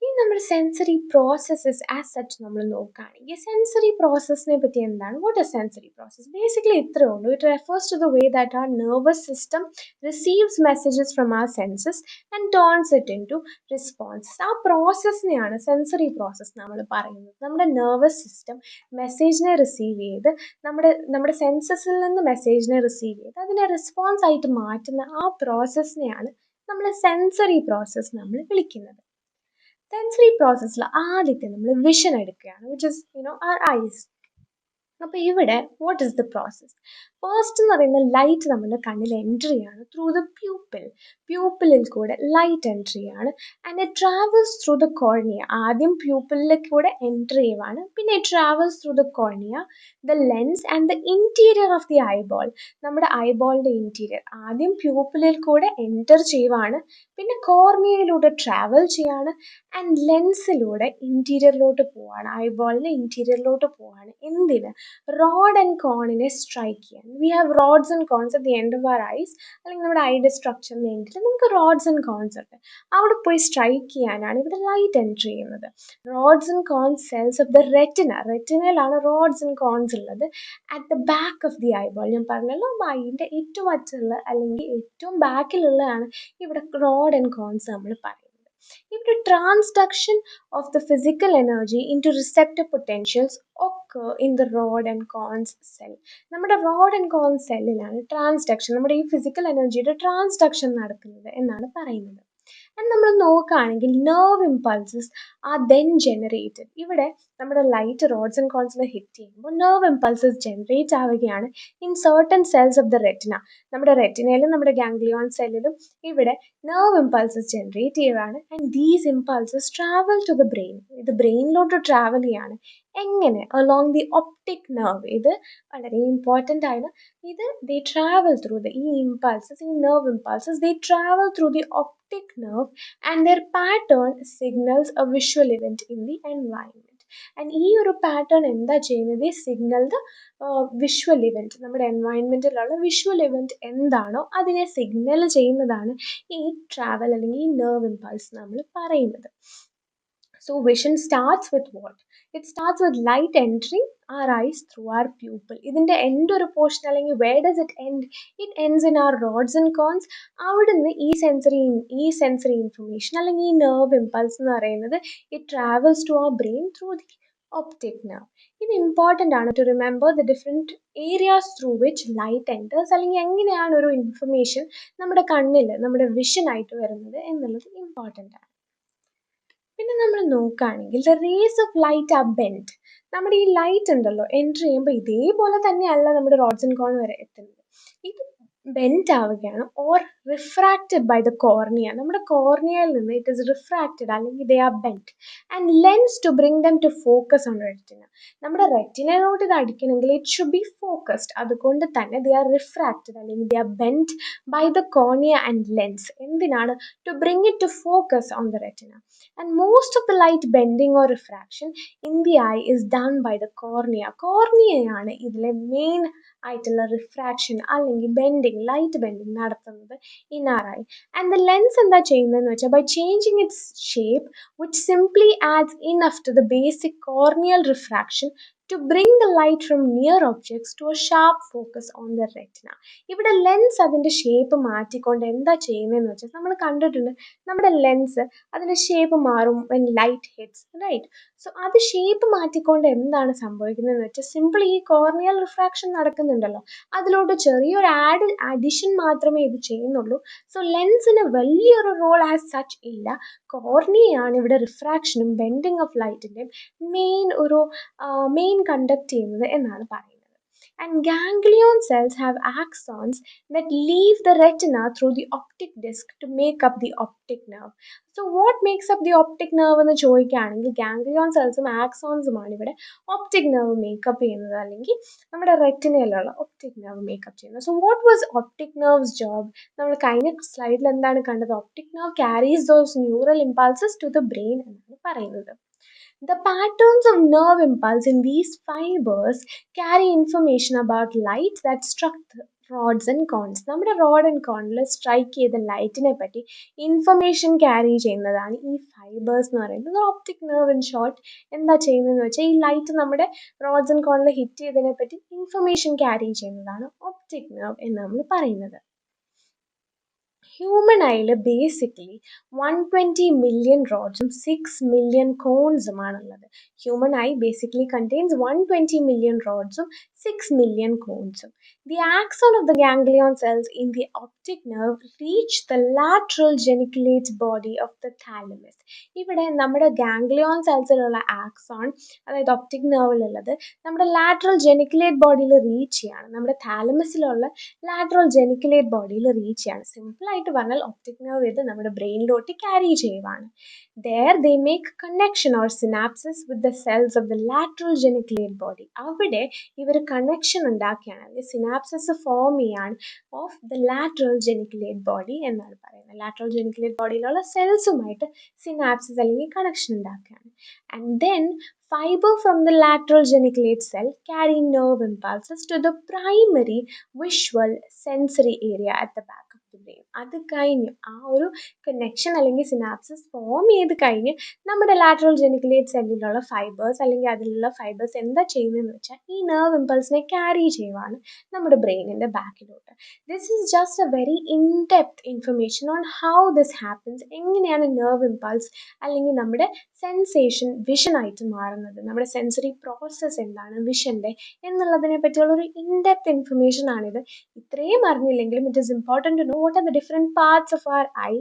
ഇനി നമ്മുടെ സെൻസറി പ്രോസസ്സസ് ആസ് സച്ച് നമ്മൾ നോക്കുകയാണെങ്കിൽ സെൻസറി പ്രോസസ്സിനെ പറ്റി എന്താണ്? What is sensory process? Basically ഇത്രയേ ഉള്ളൂ. It refers to the way that our nervous system receives messages from our senses and turns it into responses. ആ പ്രോസസ്സിനെയാണ് സെൻസറി പ്രോസസ് നമ്മൾ പറയുന്നത്. നമ്മുടെ നെർവസ് സിസ്റ്റം മെസ്സേജിനെ റിസീവ് ചെയ്ത് നമ്മുടെ സെൻസസിൽ നിന്ന് മെസ്സേജിനെ റിസീവ് ചെയ്ത് അതിനെ റെസ്പോൺസ് ആയിട്ട് മാറ്റുന്ന ആ പ്രോസസ്സിനെയാണ് നമ്മൾ സെൻസറി പ്രോസസ് നമ്മൾ വിളിക്കുന്നത്. സെൻസറി പ്രോസസ്സിൽ ആദ്യത്തെ നമ്മൾ വിഷൻ എടുക്കുകയാണ്, വിച്ച് ഇസ് our eyes. അപ്പോൾ ഇവിടെ what is the process? First എന്ന് പറയുന്ന ലൈറ്റ് നമ്മുടെ കണ്ണിൽ എൻട്രി ചെയ്യാണ് ത്രൂ ദ പ്യൂപ്പിളിൽ കൂടെ ലൈറ്റ് എൻട്രി ചെയ്യാണ്. And it travels through the cornea. ആദ്യം പ്യൂപ്പിളിൽ കൂടെ എൻട്രി ചെയ്യുവാണ്, പിന്നെ it travels through the cornea, the lens and the interior of the eyeball. നമ്മുടെ ഐബോളിൻ്റെ ഇൻറ്റീരിയർ ആദ്യം പ്യൂപ്പിളിൽ കൂടെ എൻറ്റർ ചെയ്യുവാണ്, പിന്നെ കോർണിയയിലൂടെ ട്രാവൽ ചെയ്യാണ്, ആൻഡ് ലെൻസിലൂടെ ഇൻറ്റീരിയറിലോട്ട് പോവാണ്, ഐബോളിൻ്റെ ഇൻറ്റീരിയറിലോട്ട് പോവാണ്. എന്തിന്? റോഡ് ആൻഡ് കോണിനെ സ്ട്രൈക്ക് ചെയ്യാൻ. We have rods and cones at the end of our eyes, അല്ലെങ്കിൽ നമ്മുടെ ഐയുടെ സ്ട്രക്ചറിന് എൻഡിൽ നമുക്ക് റോഡ്സ് ആൻഡ് കോൺസ് ഉണ്ട്. അവിടെ പോയി സ്ട്രൈക്ക് ചെയ്യാനാണ് ഇവിടെ ലൈറ്റ് എൻട്രി ചെയ്യുന്നത്. Rods and cones cells of the റെറ്റിനയിലാണ് റോഡ്സ് ആൻഡ് കോൺസ് ഉള്ളത്. At the back of the eyeball, ഞാൻ പറഞ്ഞല്ലോ ഐൻ്റെ ഏറ്റവും അറ്റുള്ള അല്ലെങ്കിൽ ഏറ്റവും ബാക്കിലുള്ളതാണ് ഇവിടെ റോഡ് ആൻഡ് കോൺസ് നമ്മൾ പറയുന്നത്. ഇവിടെ transduction of the physical energy into receptor potentials occur in the rod and cones cell. നമ്മുടെ റോഡ് ആൻഡ് കോൺസ് സെല്ലിലാണ് ട്രാൻസ്ഡക്ഷൻ, നമ്മുടെ ഈ ഫിസിക്കൽ എനർജിയുടെ ട്രാൻസ്ഡക്ഷൻ നടക്കുന്നത് എന്നാണ് പറയുന്നത്. ആൻഡ് നമ്മൾ നോക്കുകയാണെങ്കിൽ nerve impulses are then generated. ഇവിടെ നമ്മുടെ ലൈറ്റ് റോഡ്സ് ആൻഡ് കോൺസിനെ ഹിറ്റ് ചെയ്യുമ്പോൾ നെർവ് ഇമ്പൾസസ് ജനറേറ്റ് ആവുകയാണ് in certain cells of the retina. നമ്മുടെ റെറ്റിനയിലും നമ്മുടെ ഗാംഗ്ലിയോൺ സെല്ലിലും ഇവിടെ നെർവ് ഇമ്പൾസസ് ജനറേറ്റ് ചെയ്യുകയാണ്. And these impulses travel to the brain. ഇത് ബ്രെയിനിലോട്ട് ട്രാവൽ ചെയ്യാണ്. എങ്ങനെ? Along the optic nerve. ഇത് വളരെ ഇമ്പോർട്ടൻ്റ് ആണ്. ഇത് ദേ ട്രാവൽ ത്രൂ ഈ ഇമ്പൾസസ്, ഈ nerve impulses they travel through the optic nerve and their pattern signals a visual event in the environment. And ഈ ഒരു പാറ്റേൺ എന്താ ചെയ്യുന്നത്? Signal the visual event. നമ്മുടെ എൻവയൺമെൻറ്റിലുള്ള വിഷ്വൽ ഇവൻറ്റ് എന്താണോ അതിനെ സിഗ്നൽ ചെയ്യുന്നതാണ് ഈ ട്രാവൽ അല്ലെങ്കിൽ ഈ നെർവ് ഇമ്പൾസ് നമ്മൾ പറയുന്നത്. So vision starts with what? It starts with light entering our eyes through our pupil. ഇതിൻ്റെ എൻഡ് ഒരു പോർഷൻ, അല്ലെങ്കിൽ where does it end? It ends in our rods and cones. അവിടുന്ന് ഈ sensory information അല്ലെങ്കിൽ ഈ nerve impulse എന്ന് പറയുന്നത് it travels to our brain through the optic nerve. ഇത് ഇമ്പോർട്ടൻ്റ് ആണ് to remember the different areas through which light enters, അല്ലെങ്കിൽ എങ്ങനെയാണ് ഒരു ഇൻഫർമേഷൻ നമ്മുടെ കണ്ണിൽ നമ്മുടെ വിഷനായിട്ട് വരുന്നത് എന്നുള്ളത് ഇമ്പോർട്ടൻ്റ് ആണ്. പിന്നെ നമ്മൾ നോക്കുകയാണെങ്കിൽ the rays of light are bend. നമ്മുടെ ഈ ലൈറ്റ് ഉണ്ടല്ലോ എൻട്രി ചെയ്യുമ്പോൾ ഇതേപോലെ തന്നെയല്ല നമ്മുടെ റോഡ്സ് ആൻഡ് കോൺ വരെ എത്തുന്നത്. ഇത് ബെൻഡ് ആവുകയാണ് or refracted by the cornea. നമ്മുടെ കോർണിയയിൽ നിന്ന് ഇറ്റ് ഇസ് റിഫ്രാക്റ്റഡ് അല്ലെങ്കിൽ they are bend and lens to bring them to focus on retina. നമ്മുടെ റെറ്റിനയിലോട്ട് ഇത് അടിക്കണമെങ്കിൽ ഇറ്റ് ഷുഡ് ബി ഫോക്കസ്ഡ്. അതുകൊണ്ട് തന്നെ ദേ ആർ റിഫ്രാക്റ്റഡ് അല്ലെങ്കിൽ they are bend by the cornea and lens. എന്തിനാണ്? To bring it to focus on the retina. And most of the light bending or refraction in the I is done by the cornea. കോർണിയയാണ് ഇതിലെ main ആയിട്ടുള്ള refraction അല്ലെങ്കിൽ bending, light bending നടത്തുന്നത് in our eye. And the lens എന്താ ചെയ്യുന്നതെന്ന് വെച്ചാൽ by changing its shape which simply adds enough to the basic corneal refraction to bring the light from near objects to a sharp focus on the retina. ഇവിടെ lens അതിൻ്റെ shape മാറ്റിക്കൊണ്ട് എന്താ ചെയ്യുന്നതെന്ന് വെച്ചാൽ നമ്മൾ കണ്ടിട്ടുണ്ട്, നമ്മുടെ ലെൻസ് അതിൻ്റെ ഷേപ്പ് മാറും when light hits, right? So അത് ഷേപ്പ് മാറ്റിക്കൊണ്ട് എന്താണ് സംഭവിക്കുന്നതെന്ന് വെച്ചാൽ സിമ്പിൾ ഈ കോർണിയൽ റിഫ്രാക്ഷൻ നടക്കുന്നുണ്ടല്ലോ, അതിലോട്ട് ചെറിയൊരു അഡിഷൻ മാത്രമേ ഇത് ചെയ്യുന്നുള്ളൂ. സോ ലെൻസിന് വലിയൊരു റോൾ ആസ് സച്ച് ഇല്ല. കോർണിയയാണ് ഇവിടെ റിഫ്രാക്ഷനും ബെൻഡിങ് ഓഫ് ലൈറ്റിൻ്റെയും മെയിൻ കണ്ടക്ട് ചെയ്യുന്നത് എന്നാണ് പറയുന്നത്. And ganglion cells have axons that leave the retina through the optic disc to make up the optic nerve. So what makes up the optic nerve എന്ന് ചോദിക്കുകയാണെങ്കിൽ ganglion സെൽസും ആക്സോൺസുമാണ് ഇവിടെ optic nerve make up ചെയ്യുന്നത്, അല്ലെങ്കിൽ നമ്മുടെ റെറ്റിനയിലുള്ള ഒപ്റ്റിക് നെർവ് മേക്കപ്പ് ചെയ്യുന്നത്. So what was optic nerve's job? നമ്മൾ കഴിഞ്ഞ സ്ലൈഡിൽ എന്താണ് കണ്ടത്? Optic nerve carries those neural impulses to the brain എന്നാണ് പറയുന്നത്. The patterns of nerve impulse in these fibers carry information about light that struck the rods and cones. നമ്മുടെ rod and കോണിൽ strike ചെയ്ത ലൈറ്റിനെ പറ്റി ഇൻഫർമേഷൻ ക്യാരി ചെയ്യുന്നതാണ് ഈ fibres എന്ന് പറയുന്നത്. ഓപ്റ്റിക് നെർവ് ഇൻ ഷോർട്ട് എന്താ ചെയ്യുന്നതെന്ന് വെച്ചാൽ ഈ ലൈറ്റ് നമ്മുടെ റോഡ്സ് ആൻഡ് കോണിൽ ഹിറ്റ് ചെയ്തതിനെ പറ്റി ഇൻഫർമേഷൻ ക്യാരി ചെയ്യുന്നതാണ് ഓപ്റ്റിക് നെർവ് എന്ന് നമ്മൾ പറയുന്നത്. ഹ്യൂമൻ ഐയിൽ ബേസിക്കലി 120 മില്യൺ റോഡ്സും 6 മില്യൺ കോൺസുമാണുള്ളത്. Human eye basically contains 120 million റോഡ്സും 6 മില്യൺ കോൺസും. The axon of the ganglion cells in the optic nerve reach the lateral geniculate body of the thalamus. ഇവിടെ നമ്മുടെ ഗാംഗ്ലിയോൺ സെൽസിലുള്ള ആക്സോൺ, അതായത് ഒപ്റ്റിക് നെർവിലുള്ളത്, നമ്മുടെ ലാറ്ററൽ ജെനിക്കുലേറ്റ് ബോഡിയിൽ റീച്ച് ചെയ്യാണ്, നമ്മുടെ താലമസിലുള്ള ലാറ്ററൽ ജെനിക്കുലേറ്റ് ബോഡിയിൽ റീച്ച് ചെയ്യാണ്. സിമ്പിളായിട്ട് പറഞ്ഞാൽ ഒപ്റ്റിക് നെർവ് ഇത് നമ്മുടെ ബ്രെയിനിലോട്ട് ക്യാരി ചെയ്യുവാണ്. There they make connection or synapses with the cells of the lateral geniculate body. അവിടെ ഇവർ കണക്ഷൻ ഉണ്ടാക്കിയാണ്, അല്ലെങ്കിൽ സിനാപ്സസ് ഫോം ചെയ്യാണ് of the lateral geniculate body എന്നാണ് പറയുന്നത്. ലാറ്ററൽ ജെനിക്കുലേറ്റ് ബോഡിയിലുള്ള സെൽസുമായിട്ട് സിനാപ്സസ് അല്ലെങ്കിൽ കണക്ഷൻ ഉണ്ടാക്കുകയാണ്. And then fiber from the lateral geniculate cell carry nerve impulses to the primary visual sensory area at the back of the brain. അത് കഴിഞ്ഞ് ആ ഒരു connection അല്ലെങ്കിൽ synapses form ചെയ്ത് കഴിഞ്ഞ് നമ്മുടെ ലാറ്ററൽ ജെനിക്കുലേറ്റ് സെല്ലിലുള്ള ഫൈബേഴ്സ് അല്ലെങ്കിൽ അതിലുള്ള ഫൈബേഴ്സ് എന്താ ചെയ്യുന്നതെന്ന് വെച്ചാൽ ഈ നെർവ് ഇമ്പൾസിനെ ക്യാരി ചെയ്യുവാണ് നമ്മുടെ ബ്രെയിനിൻ്റെ ബാക്കിലോട്ട്. This is just A very in-depth information on how this happens. എങ്ങനെയാണ് നെർവ് ഇമ്പൾസ് അല്ലെങ്കിൽ നമ്മുടെ സെൻസേഷൻ വിഷനായിട്ട് മാറുന്നത്, നമ്മുടെ സെൻസറി പ്രോസസ്സ് എന്താണ് വിഷൻ്റെ എന്നുള്ളതിനെ പറ്റിയുള്ള ഒരു ഇൻഡെപ്ത് ഇൻഫർമേഷൻ ആണിത്. ഇത്രയും അറിഞ്ഞില്ലെങ്കിലും it is important to know what are the different parts of our eye,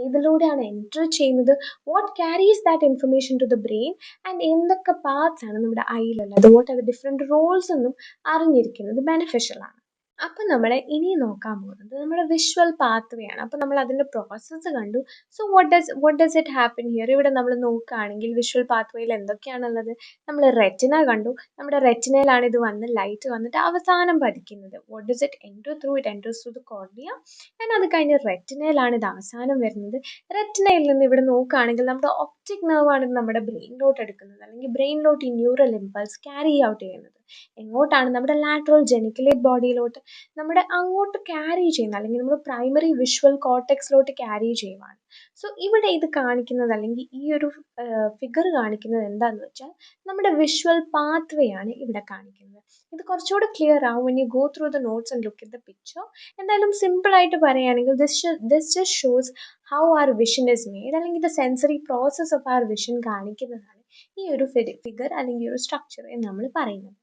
ഏതിലൂടെയാണ് എൻറ്റർ ചെയ്യുന്നത്, what carries that information to the brain, and എന്തൊക്കെ പാർട്സ് ആണ് നമ്മുടെ ഐയിലുള്ളത്, what are the different roles എന്നും അറിഞ്ഞിരിക്കുന്നത് ബെനിഫിഷ്യൽ ആണ്. അപ്പം നമ്മൾ ഇനി നോക്കാൻ പോകുന്നത് നമ്മുടെ വിഷ്വൽ പാത്വേ ആണ്. അപ്പം നമ്മൾ അതിൻ്റെ പ്രോസസ്സ് കണ്ടു. So what does it happen here? ഇവിടെ നമ്മൾ നോക്കുകയാണെങ്കിൽ വിഷ്വൽ പാത്വേയിൽ എന്തൊക്കെയാണുള്ളത്? നമ്മൾ റെറ്റിന കണ്ടു. നമ്മുടെ റെറ്റിനയിലാണ് ഇത് വന്ന് ലൈറ്റ് വന്നിട്ട് അവസാനം പതിക്കുന്നത്. What does it enter through? It enters through the cornea. And അത് കഴിഞ്ഞ് റെറ്റിനയിലാണ് ഇത് അവസാനം വരുന്നത്. റെറ്റിനയിൽ നിന്ന് ഇവിടെ നോക്കുകയാണെങ്കിൽ നമ്മുടെ ഒപ്റ്റിക് നെർവാണ് നമ്മുടെ ബ്രെയിനിലോട്ട് എടുക്കുന്നത്, അല്ലെങ്കിൽ ബ്രെയിനിലോട്ട് ഈ ന്യൂറൽ ഇമ്പൾസ് ക്യാരി ഔട്ട് ചെയ്യുന്നത്. എങ്ങോട്ടാണ്? നമ്മുടെ ലാറ്ററൽ ജെനിക്കുലേറ്റ് ബോഡിയിലോട്ട് നമ്മുടെ അങ്ങോട്ട് ക്യാരി ചെയ്യുന്ന, അല്ലെങ്കിൽ നമ്മുടെ പ്രൈമറി വിഷ്വൽ കോർട്ടെക്സിലോട്ട് ക്യാരി ചെയ്യുവാണ്. സോ ഇവിടെ ഇത് കാണിക്കുന്നത്, അല്ലെങ്കിൽ ഈ ഒരു ഫിഗർ കാണിക്കുന്നത് എന്താണെന്ന് വെച്ചാൽ നമ്മുടെ വിഷ്വൽ പാത്വേ ആണ് ഇവിടെ കാണിക്കുന്നത്. ഇത് കുറച്ചുകൂടെ ക്ലിയർ ആവും when you go through the notes and look at the picture. എന്തായാലും സിമ്പിളായിട്ട് പറയുകയാണെങ്കിൽ this just shows how our vision is made, അല്ലെങ്കിൽ the sensory process of our vision കാണിക്കുന്നതാണ് ഈ ഒരു ഫിഗർ അല്ലെങ്കിൽ ഈ ഒരു സ്ട്രക്ചർ എന്ന് നമ്മൾ പറയുന്നത്.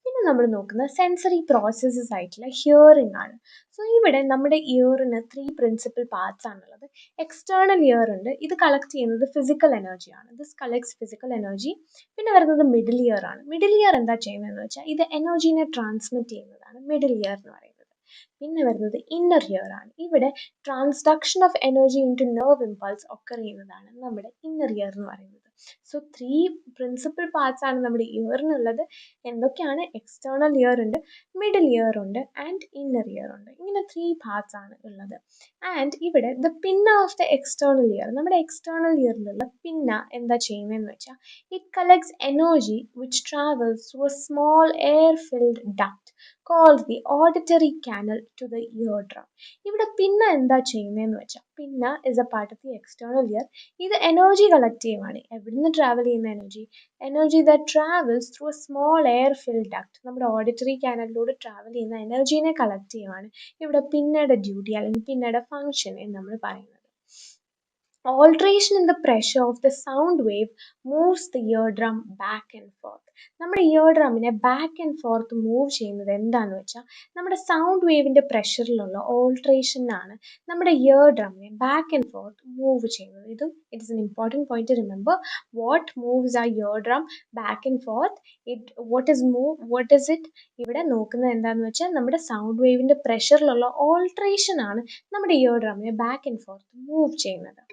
പിന്നെ നമ്മൾ നോക്കുന്ന സെൻസറി പ്രോസസ്സസ് ആയിട്ടുള്ള ഹിയറിംഗ് ആണ്. സോ ഇവിടെ നമ്മുടെ ഇയറിന് 3 പ്രിൻസിപ്പൽ പാർട്സ് ആണുള്ളത്. എക്സ്റ്റേണൽ ഇയർ ഉണ്ട്, ഇത് കളക്ട് ചെയ്യുന്നത് ഫിസിക്കൽ എനർജിയാണ്, ദിസ് കളക്ട്സ് ഫിസിക്കൽ എനർജി. പിന്നെ വരുന്നത് മിഡിൽ ഇയർ ആണ്. മിഡിൽ ഇയർ എന്താ ചെയ്യുന്നതെന്ന് വെച്ചാൽ ഇത് എനർജീനെ ട്രാൻസ്മിറ്റ് ചെയ്യുന്നതാണ് മിഡിൽ ഇയർ എന്ന് പറയുന്നത്. പിന്നെ വരുന്നത് ഇന്നർ ഇയർ ആണ്. ഇവിടെ transduction of energy into nerve impulse ഒക്കെ ചെയ്യുന്നതാണ് നമ്മുടെ ഇന്നർ ഇയർ എന്ന് പറയുന്നത്. സോ 3 പ്രിൻസിപ്പൽ പാർട്സ് ആണ് നമ്മുടെ ഇയറിനുള്ളത്. എന്തൊക്കെയാണ്? എക്സ്റ്റേണൽ ഇയർ ഉണ്ട്, മിഡിൽ ഇയർ ഉണ്ട് ആൻഡ് ഇന്നർ ഇയർ ഉണ്ട്. ഇങ്ങനെ 3 പാർട്സ് ആണ് ഉള്ളത്. ആൻഡ് ഇവിടെ ദ പിന്ന ഓഫ് ദ എക്സ്റ്റേണൽ ഇയർ, നമ്മുടെ എക്സ്റ്റേണൽ ഇയറിലുള്ള പിന്ന എന്താ ചെയ്യുന്നതെന്ന് വെച്ചാൽ it collects energy which travels through A small air filled duct called the auditory canal to the eardrum. ഇവിടെ പിന്ന എന്താ ചെയ്യുന്നതെന്ന് വെച്ചാൽ പിന്ന is a part of the external ear. ഇത് എനർജി കളക്ട് ചെയ്യുവാണ്. എവിടുന്ന് ട്രാവൽ ചെയ്യുന്ന energy that travels through A small air filled duct, നമ്മുടെ ഓഡിറ്ററി കാനലിലൂടെ ട്രാവൽ ചെയ്യുന്ന എനർജീനെ കളക്ട് ചെയ്യുവാണ് ഇവിടെ പിന്നയുടെ ഡ്യൂട്ടി അല്ലെങ്കിൽ പിന്നയുടെ ഫങ്ഷൻ എന്ന് നമ്മൾ പറയുന്നത്. Alteration in the pressure of the sound wave moves the eardrum back and forth. നമ്മുടെ ഇയർഡ്രമ്മിനെ ബാക്ക് ആൻഡ് ഫോർത്ത് മൂവ് ചെയ്യുന്നത് എന്താണെന്ന് വെച്ചാൽ നമ്മുടെ സൗണ്ട് വേവിൻ്റെ പ്രഷറിലുള്ള ഓൾട്രേഷനാണ് നമ്മുടെ ഇയർഡ്രമ്മിനെ ബാക്ക് ആൻഡ് ഫോർത്ത് മൂവ് ചെയ്യുന്നത്. ഇതും it's an important point to remember. What moves ആ eardrum back and forth, what is it? ഇവിടെ നോക്കുന്നത് എന്താണെന്ന് വെച്ചാൽ നമ്മുടെ സൗണ്ട് വേവിൻ്റെ പ്രഷറിലുള്ള ഓൾട്രേഷനാണ് നമ്മുടെ ഇയർഡ്രമ്മിനെ ബാക്ക് ആൻഡ് ഫോർത്ത് മൂവ് ചെയ്യുന്നത്.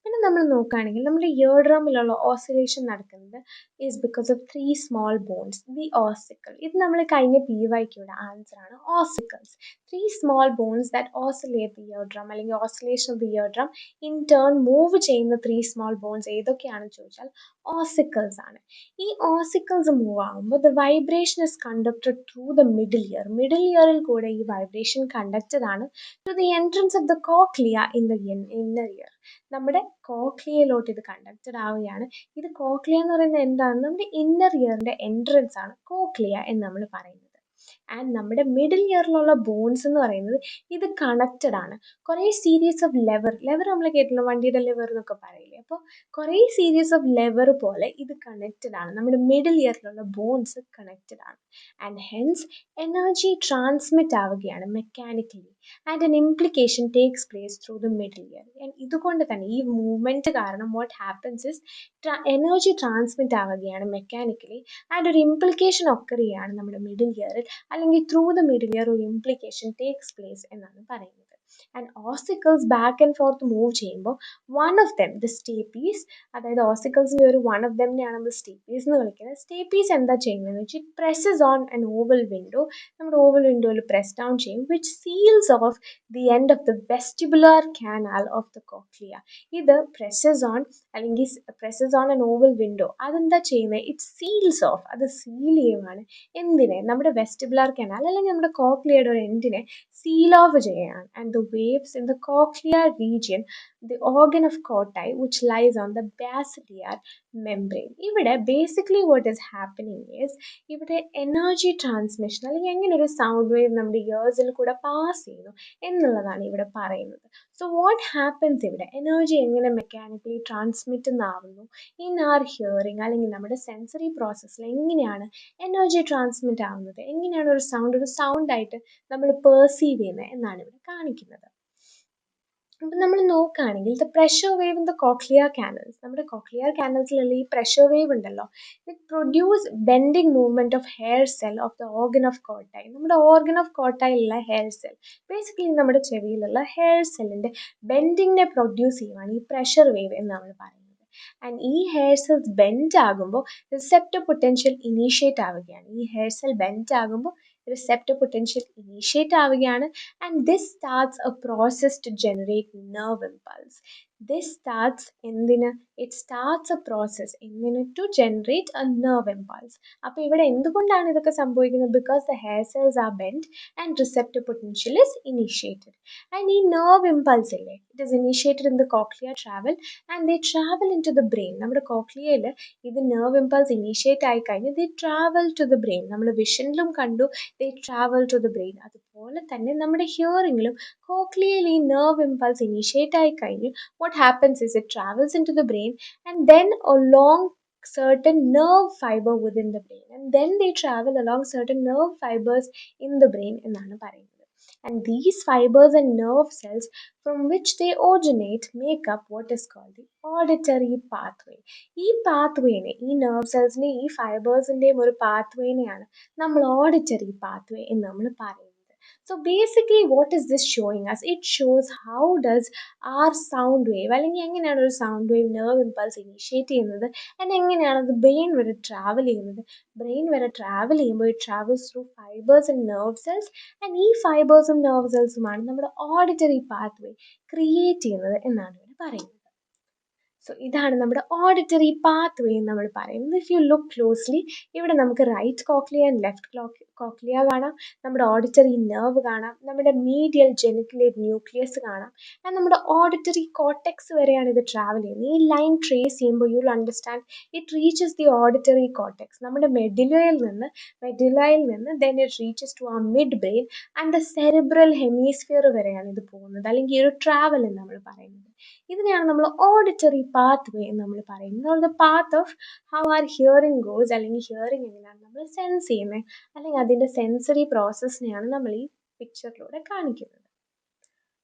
പിന്നെ നമ്മൾ നോക്കുകയാണെങ്കിൽ നമ്മുടെ ഇയർഡ്രമ്മിലുള്ള ഓസിലേഷൻ നടക്കുന്നത് is because of 3 small bones, the ossicle. ഇത് നമ്മൾ കഴിഞ്ഞ PYQയുടെ ആൻസർ ആണ്. Ossicles, 3 small bones that oscillate the eardrum അല്ലെങ്കിൽ oscillation of the eardrum in turn move ചെയ്യുന്ന 3 സ്മോൾ ബോൺസ് ഏതൊക്കെയാണെന്ന് ചോദിച്ചാൽ ഓസിക്കിൾസ് ആണ്. ഈ ഓസിക്കിൾസ് മൂവ് ആകുമ്പോൾ the vibration is conducted through the middle ear. Middle ഇയറിൽ കൂടെ ഈ വൈബ്രേഷൻ കണ്ടക്റ്റഡ് ആണ് to the entrance of the cochlea in the inner ear. നമ്മുടെ കോക്ലിയയിലോട്ട് ഇത് കണ്ടക്റ്റഡ് ആവുകയാണ്. ഇത് കോക്ലിയ എന്ന് പറയുന്നത് എന്താണ്? നമ്മുടെ ഇന്നർ ഇയറിന്റെ എൻട്രൻസ് ആണ് കോക്ലിയ എന്ന് നമ്മൾ പറയുന്നത്. ആൻഡ് നമ്മുടെ മിഡിൽ ഇയറിലുള്ള ബോൺസ് എന്ന് പറയുന്നത് ഇത് കണക്റ്റഡ് ആണ്. കുറേ സീരീസ് ഓഫ് ലെവർ നമ്മൾ കേട്ടില്ല, വണ്ടിയുടെ ലെവർ എന്നൊക്കെ പറയില്ലേ. അപ്പോൾ കുറേ സീരീസ് ഓഫ് ലെവർ പോലെ ഇത് കണക്റ്റഡ് ആണ്. നമ്മുടെ മിഡിൽ ഇയറിലുള്ള ബോൺസ് കണക്റ്റഡ് ആണ്. ആൻഡ് ഹെൻസ് എനർജി ട്രാൻസ്മിറ്റ് ആവുകയാണ് mechanically and an implication takes place through the middle ear. And ഇതുകൊണ്ട് തന്നെ ഈ മൂവ്മെന്റ് കാരണം what happens is energy transmit ആവുകയാണ് മെക്കാനിക്കലി ആൻഡ് ഒരു ഇംപ്ലിക്കേഷൻ ഒക്കർ ചെയ്യുകയാണ് നമ്മുടെ മിഡിൽ ഇയറിൽ, അല്ലെങ്കിൽ ത്രൂ ദ മിഡിൽ ഇയർ ഒരു ഇംപ്ലിക്കേഷൻ ടേക്സ് പ്ലേസ് എന്നാണ് പറയുന്നത്. And ossicles back and forth move ചെയ്യുമ്പോൾ one of them the stapes, അതായത് ഓസിക്കിൾസിൻ്റെ ഒരു വൺ ഓഫ് ദംനെയാണ് നമ്മൾ സ്റ്റേപ്പീസ് എന്ന് വിളിക്കുന്നത്. സ്റ്റേപ്പീസ് എന്താ ചെയ്യുന്നതെന്ന് വെച്ചാൽ it presses on an oval window, നമ്മുടെ ഓവൽ വിൻഡോയിൽ പ്രസ് ഡൗൺ ചെയ്യും, which seals off the end of the vestibular canal of the cochlea. ഇത് പ്രസ്സസ് ഓൺ അല്ലെങ്കിൽ presses on an oval window, അതെന്താ ചെയ്യുന്നത്? ഇറ്റ് സീൽസ് ഓഫ്, അത് seal ചെയ്യുവാണ്. എന്തിനെ? നമ്മുടെ വെസ്റ്റിബുലാർ കനാൽ അല്ലെങ്കിൽ നമ്മുടെ കോക്ലിയയുടെ ഒരു എൻഡിനെ seal off ചെയ്യുകയാണ്. And the waves in the cochlear region, the organ of Corti, which lies on the basilar membrane. ഇവിടെ basically what is happening is ഇവിടെ എനർജി ട്രാൻസ്മിഷൻ അല്ലെങ്കിൽ എങ്ങനെ ഒരു സൗണ്ട് വേവ് നമ്മുടെ ഇയേഴ്സിൽ കൂടെ പാസ് ചെയ്യുന്നു എന്നുള്ളതാണ് ഇവിടെ പറയുന്നത്. സോ വാട്ട് ഹാപ്പൻസ്, ഇവിടെ എനർജി എങ്ങനെ മെക്കാനിക്കലി ട്രാൻസ്മിറ്റ് ആവുന്നു ഇൻ ആർ ഹിയറിംഗ് അല്ലെങ്കിൽ നമ്മുടെ സെൻസറി പ്രോസസ്സിൽ എങ്ങനെയാണ് എനർജി ട്രാൻസ്മിറ്റ് ആവുന്നത്, എങ്ങനെയാണ് ഒരു സൗണ്ട് ആയിട്ട് നമ്മൾ പെർസീവ് ചെയ്യുന്നത് എന്നാണ് ഇവിടെ കാണിക്കുന്നത്. അപ്പം നമ്മൾ നോക്കുകയാണെങ്കിൽ the pressure wave in the cochlear canals, നമ്മുടെ കോക്ലിയർ കാനൽസിലുള്ള ഈ പ്രഷർ വേവ് ഉണ്ടല്ലോ, it produce bending movement of hair cell of the organ of Corti. നമ്മുടെ ഓർഗൻ ഓഫ് കോട്ടായിലുള്ള ഹെയർ സെൽ, ബേസിക്കലി നമ്മുടെ ചെവിയിലുള്ള ഹെയർ സെല്ലിന്റെ ബെൻഡിങ്ങിനെ പ്രൊഡ്യൂസ് ചെയ്യുവാണ് ഈ പ്രഷർ വേവ് എന്ന് നമ്മൾ പറയുന്നത്. ആൻഡ് ഈ ഹെയർ സെൽസ് ബെൻഡ് ആകുമ്പോൾ റിസെപ്റ്റർ പൊട്ടൻഷ്യൽ ഇനീഷ്യേറ്റ് ആവുകയാണ്. ഈ ഹെയർ സെൽ ബെൻഡ് ആകുമ്പോൾ receptor potential initiate ആവുകയാണ്. and this starts a process to generate nerve impulse. This starts എന്തിന്? It starts a process എന്തിന്? To generate a nerve impulse. അപ്പോൾ ഇവിടെ എന്തുകൊണ്ടാണ് ഇതൊക്കെ സംഭവിക്കുന്നത്? Because the hair cells are bent and receptor potential is initiated. and ഈ nerve impulse ഇല്ലേ, it is initiated in the cochlear travel and they travel into the brain. നമ്മുടെ കോക്ലിയയിൽ ഇത് nerve impulse initiate ആയി കഴിഞ്ഞ് they travel to the brain. നമ്മൾ വിഷനിലും കണ്ടു they travel to the brain. അതുപോലെ തന്നെ നമ്മുടെ ഹിയറിംഗിലും കോക്ലിയയിൽ ഈ nerve impulse initiate ആയി കഴിഞ്ഞ് what happens is it travels into the brain and then along certain nerve fiber within the brain, and then they travel along certain nerve fibers in the brain എന്നാണ് പറയുന്നത്. and these fibers and nerve cells from which they originate make up what is called the auditory pathway. ഈ പാത്വേനെ, ഈ nerve cellsനെ ഈ ഫൈബേഴ്സിൻ്റെയും ഒരു പാത്വേനെയാണ് നമ്മൾ auditory pathway എന്ന് നമ്മൾ പറയുന്നത്. So basically what is this showing us? It shows how does our sound wave അല്ലെങ്കിൽ എങ്ങനെയാണ് ഒരു sound wave nerve impulse initiate ചെയ്യുന്നത് and എങ്ങനെയാണ് അത് ബ്രെയിൻ വരെ ട്രാവൽ ചെയ്യുന്നത്. ബ്രെയിൻ വരെ ട്രാവൽ ചെയ്യുമ്പോൾ it travels through fibres and nerve cells and ഈ ഫൈബേഴ്സും നെർവ് സെൽസുമാണ് നമ്മുടെ ഓഡിറ്ററി പാത്ത് വേ ക്രിയേറ്റ് ചെയ്യുന്നത് എന്നാണ് ഇവിടെ പറയുന്നത്. സോ ഇതാണ് നമ്മുടെ ഓഡിറ്ററി പാത്ത് വേ നമ്മൾ പറയുന്നത്. ഇഫ് യു ലുക്ക് ക്ലോസ്ലി ഇവിടെ നമുക്ക് right cochlea and left cochlea കാണാം, നമ്മുടെ ഓഡിറ്ററി നെർവ് കാണാം, നമ്മുടെ മീഡിയൽ ജെനിക്കുലേറ്റ് ന്യൂക്ലിയസ് കാണാം ആൻഡ് നമ്മുടെ ഓഡിറ്ററി കോർട്ടെക്സ് വരെയാണ് ഇത് ട്രാവൽ ചെയ്യുന്നത്. ഈ ലൈൻ ട്രേസ് ചെയ്യുമ്പോൾ you will understand it reaches the auditory cortex, നമ്മുടെ മെഡുലയിൽ നിന്ന് ദെൻ ഇറ്റ് റീച്ചസ് ടു ആ mid brain and the cerebral hemisphere വരെയാണ് ഇത് പോകുന്നത്, അല്ലെങ്കിൽ ഈ ഒരു ട്രാവൽ എന്ന് നമ്മൾ പറയുന്നത്. ഇതിനെയാണ് നമ്മൾ ഓഡിറ്ററി പാത്ത് വേ എന്ന് നമ്മൾ പറയുന്നത്. The path of how are hearing goes, അല്ലെങ്കിൽ ഹിയറിംഗ് എങ്ങനെയാണ് നമ്മൾ സെൻസ് ചെയ്യുന്നത്, അല്ലെങ്കിൽ അതിൻ്റെ സെൻസറി പ്രോസസ്സിനെയാണ് നമ്മൾ ഈ പിക്ചറിലൂടെ കാണിക്കുന്നത്.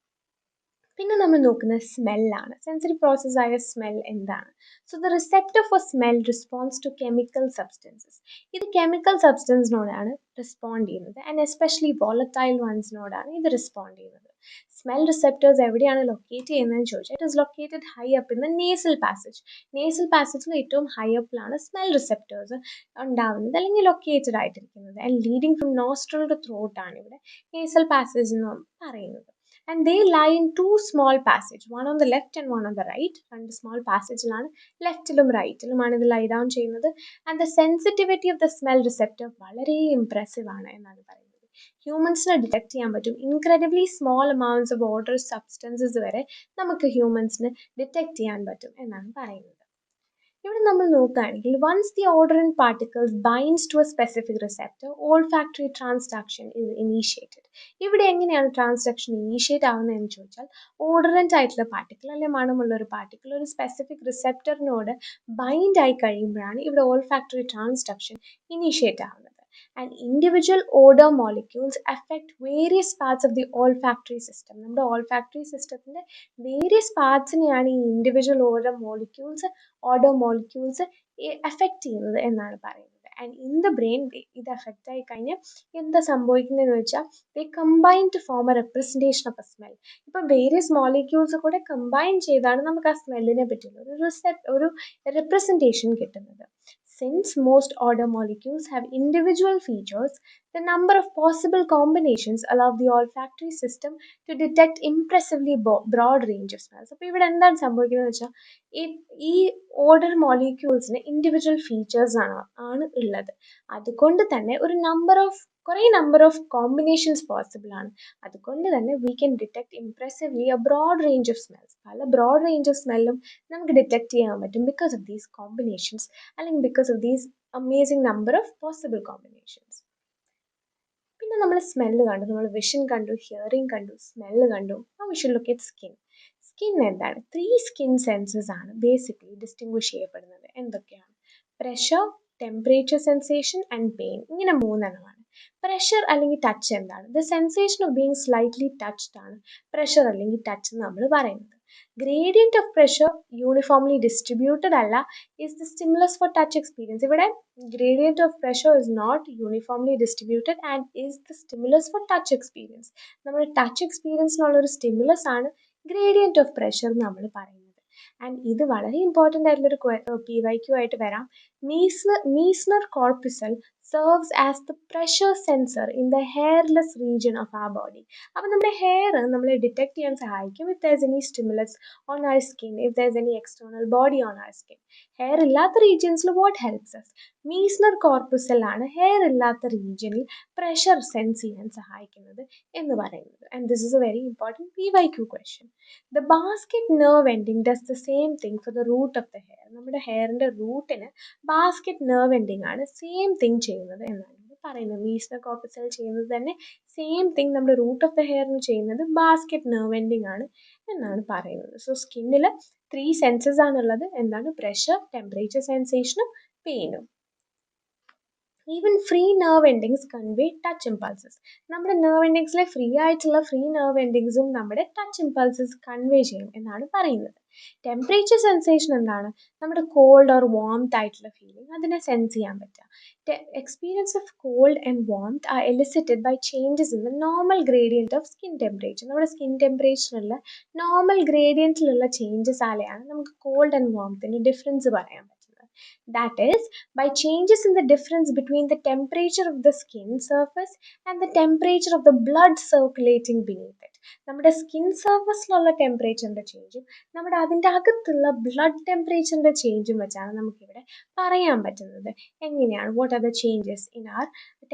പിന്നെ നമ്മൾ നോക്കുന്നത് സ്മെല്ലാണ്. സെൻസറി പ്രോസസ്സായ സ്മെൽ എന്താണ്? So the receptor for smell response to chemical substances. ഇത് കെമിക്കൽ സബ്സ്റ്റൻസിനോടാണ് റെസ്പോണ്ട് ചെയ്യുന്നത് ആൻഡ് എസ്പെഷ്യലി വോളറ്റൈൽ വൺസിനോടാണ് ഇത് റെസ്പോണ്ട് ചെയ്യുന്നത്. സ്മെൽ റിസെപ്റ്റേഴ്സ് എവിടെയാണ് ലൊക്കേറ്റ് ചെയ്യുന്നതെന്ന് ചോദിച്ചാൽ it is located high up in the nasal passage. Nasal പാസേജിൽ ഏറ്റവും ഹൈ അപ്പിലാണ് സ്മെൽ റിസെപ്റ്റേഴ്സ് ഉണ്ടാവുന്നത് അല്ലെങ്കിൽ ലൊക്കേറ്റഡ് ആയിട്ടിരിക്കുന്നത്. And leading from nostril to throat ആണ് ഇവിടെ നേസൽ പാസേജ് എന്ന് പറയുന്നത്. And they lie in two small passages, one on the left and one on the right. രണ്ട് small passageലാണ് ലെഫ്റ്റിലും റൈറ്റിലുമാണ് ഇത് ലൈ ഡൗൺ ചെയ്യുന്നത്. And the sensitivity of the smell receptor വളരെ impressive ആണ് എന്നാണ് പറയുന്നത്. ഹ്യൂമൻസിനെ ഡിറ്റക്ട് ചെയ്യാൻ പറ്റും. Incredibly small amounts of order substances വരെ നമുക്ക് ഹ്യൂമൻസിന് ഡിറ്റക്ട് ചെയ്യാൻ പറ്റും എന്നാണ് പറയുന്നത്. ഇവിടെ നമ്മൾ നോക്കുകയാണെങ്കിൽ once the odorant particles binds to a specific receptor olfactory transduction is initiated. ഇവിടെ എങ്ങനെയാണ് ട്രാൻസ്ഡക്ഷൻ ഇനീഷ്യേറ്റ് ആവുന്നതെന്ന് ചോദിച്ചാൽ ഓഡറന്റ് ആയിട്ടുള്ള പാർട്ടിക്കിൾ അല്ലെങ്കിൽ മണമുള്ള ഒരു പാർട്ടിക്കിൾ ഒരു സ്പെസിഫിക് റിസെപ്റ്ററിനോട് ബൈൻഡ് ആയി കഴിയുമ്പോഴാണ് ഇവിടെ ഓൾഫാക്ടറി ട്രാൻസ്ഡക്ഷൻ ഇനീഷ്യേറ്റ് ആവുന്നത്. And individual odor molecules affect various parts of the olfactory system. നമ്മുടെ olfactory systemത്തിന്റെ various partsനെയാണ് ഈ individual odor molecules affect ചെയ്യുന്നത് എന്നാണ് പറയുന്നത്. And in the brain ഇത് affect ആയി കഴിഞ്ഞാൽ എന്താ സംഭവിക്കുന്നതെന്ന് വെച്ചാൽ they combine to form a representation of a smell. ഇപ്പൊ various molecules കൂടെ combine ചെയ്താണ് നമുക്ക് ആ സ്മെല്ലിനെ പറ്റിയുള്ള ഒരു representation കിട്ടുന്നത്. Since most odor molecules have individual features, the number of possible combinations allow the olfactory system to detect impressively broad range of smells. അപ്പോൾ ഇവിടെ എന്താണ് സംഭവിക്കുന്നത് വെച്ചാൽ ഈ ഓഡർ മോളിക്യൂൾസിന് ഇൻഡിവിജ്വൽ ഫീച്ചേഴ്സ് ആണ് ഉള്ളത്. അതുകൊണ്ട് തന്നെ കുറേ നമ്പർ ഓഫ് കോമ്പിനേഷൻസ് പോസിബിൾ ആണ്. അതുകൊണ്ട് തന്നെ we can detect impressively a broad range of smells. പല ബ്രോഡ് റേഞ്ച് ഓഫ് സ്മെല്ലും നമുക്ക് ഡിറ്റക്ട് ചെയ്യാൻ പറ്റും ബിക്കോസ് ഓഫ് ദീസ് കോമ്പിനേഷൻസ് അല്ലെങ്കിൽ because of these amazing number of possible combinations. പിന്നെ നമ്മൾ സ്മെല്ല് കണ്ടു, നമ്മൾ വിഷൻ കണ്ടു, ഹിയറിംഗ് കണ്ടു, സ്മെല്ല് കണ്ടു. ആ vision look at skin. Skin എന്താണ്? 3 സ്കിൻ സെൻസസ് ആണ് ബേസിക്കലി ഡിസ്റ്റിങ്വിഷ് ചെയ്യപ്പെടുന്നത്. എന്തൊക്കെയാണ്? Pressure, temperature sensation and pain. ഇങ്ങനെ 3 എണ്ണമാണ്. പ്രഷർ അല്ലെങ്കിൽ ടച്ച് എന്താണ്? The sensation of being slightly touched ആണ് പ്രഷർ അല്ലെങ്കിൽ ടച്ച് എന്ന് നമ്മൾ പറയുന്നത്. Gradient of pressure uniformly distributed അല്ല is the stimulus for touch experience. ഇവിടെ gradient of pressure is not uniformly distributed and is the stimulus for touch experience. നമ്മുടെ touch എക്സ്പീരിയൻസിനുള്ളൊരു stimulus ആണ് gradient of pressure നമ്മൾ പറയുന്നത്. And ഇത് വളരെ important ആയിട്ടുള്ളൊരു PYQ ആയിട്ട് വരാം. Meissner corpuscle serves as the pressure sensor in the hairless region of our body. അപ്പോൾ നമ്മുടെ ഹെയർ നമ്മളെ ഡിറ്റക്ട് ചെയ്യാൻ സഹായിക്കും if there is any stimulus on our skin, if there is any external body on our skin. Hair ഇല്ലാത്ത റീജിയൻസിൽ what helps us? Meissner corpuscle ആണ് hair ഇല്ലാത്ത റീജിയനിൽ പ്രഷർ സെൻസ് ചെയ്യാൻ സഹായിക്കുന്നത് എന്ന് പറയുന്നത്. And this is a very important PYQ question. The basket nerve ending does the same thing for the root of the hair. നമ്മുടെ ഹെയറിൻ്റെ റൂട്ടിന് ബാസ്കറ്റ് നെർവ് എൻഡിങ് ആണ് സെയിം തിങ് ചെയ്യുന്നത് എന്നാണ് പറയുന്നത്. മീസ്നർ കോർപ്പസൽ ചെയ്യുന്നത് തന്നെ സെയിം തിങ് നമ്മുടെ റൂട്ട് ഓഫ് ദ ഹെയറിന് ചെയ്യുന്നത് ബാസ്കറ്റ് നെർവ് എൻഡിങ് ആണ് എന്നാണ് പറയുന്നത്. സോ സ്കിന്നിൽ 3 സെൻസസ് ആണുള്ളത്. എന്താണ്? പ്രഷർ, ടെമ്പറേച്ചർ സെൻസേഷനും പെയിനും. Even free nerve endings convey touch impulses. നമ്മുടെ നെർവ് എൻഡിങ്സിലെ ഫ്രീ ആയിട്ടുള്ള ഫ്രീ നെർവ് എൻഡിങ്സും നമ്മുടെ ടച്ച് ഇമ്പൾസസ് കൺവേ ചെയ്യും എന്നാണ് പറയുന്നത്. ടെമ്പറേച്ചർ സെൻസേഷൻ എന്താണ്? നമ്മുടെ കോൾഡ് ഓർ വാംത്ത് ആയിട്ടുള്ള ഫീലിംഗ് അതിനെ സെൻസ് ചെയ്യാൻ പറ്റുക. Experience of cold and warmth are elicited by changes in the normal gradient of skin temperature. നമ്മുടെ സ്കിൻ ടെമ്പറേച്ചറിലുള്ള നോർമൽ ഗ്രേഡിയൻറ്റിലുള്ള ചേഞ്ചസ് ആലെയാണ് നമുക്ക് കോൾഡ് ആൻഡ് വാംത്തിൻ്റെ ഡിഫറൻസ് പറയാൻ പറ്റുന്നത്. That is, by changes in the difference between the temperature of the skin surface and the temperature of the blood circulating beneath it. നമ്മുടെ skin സർഫസിലുള്ള ടെമ്പറേച്ചറിൻ്റെ ചേഞ്ചും നമ്മുടെ അതിൻ്റെ അകത്തുള്ള ബ്ലഡ് ടെമ്പറേച്ചറിൻ്റെ ചേഞ്ചും വെച്ചാണ് നമുക്കിവിടെ പറയാൻ പറ്റുന്നത്. എങ്ങനെയാണ് what are the changes in our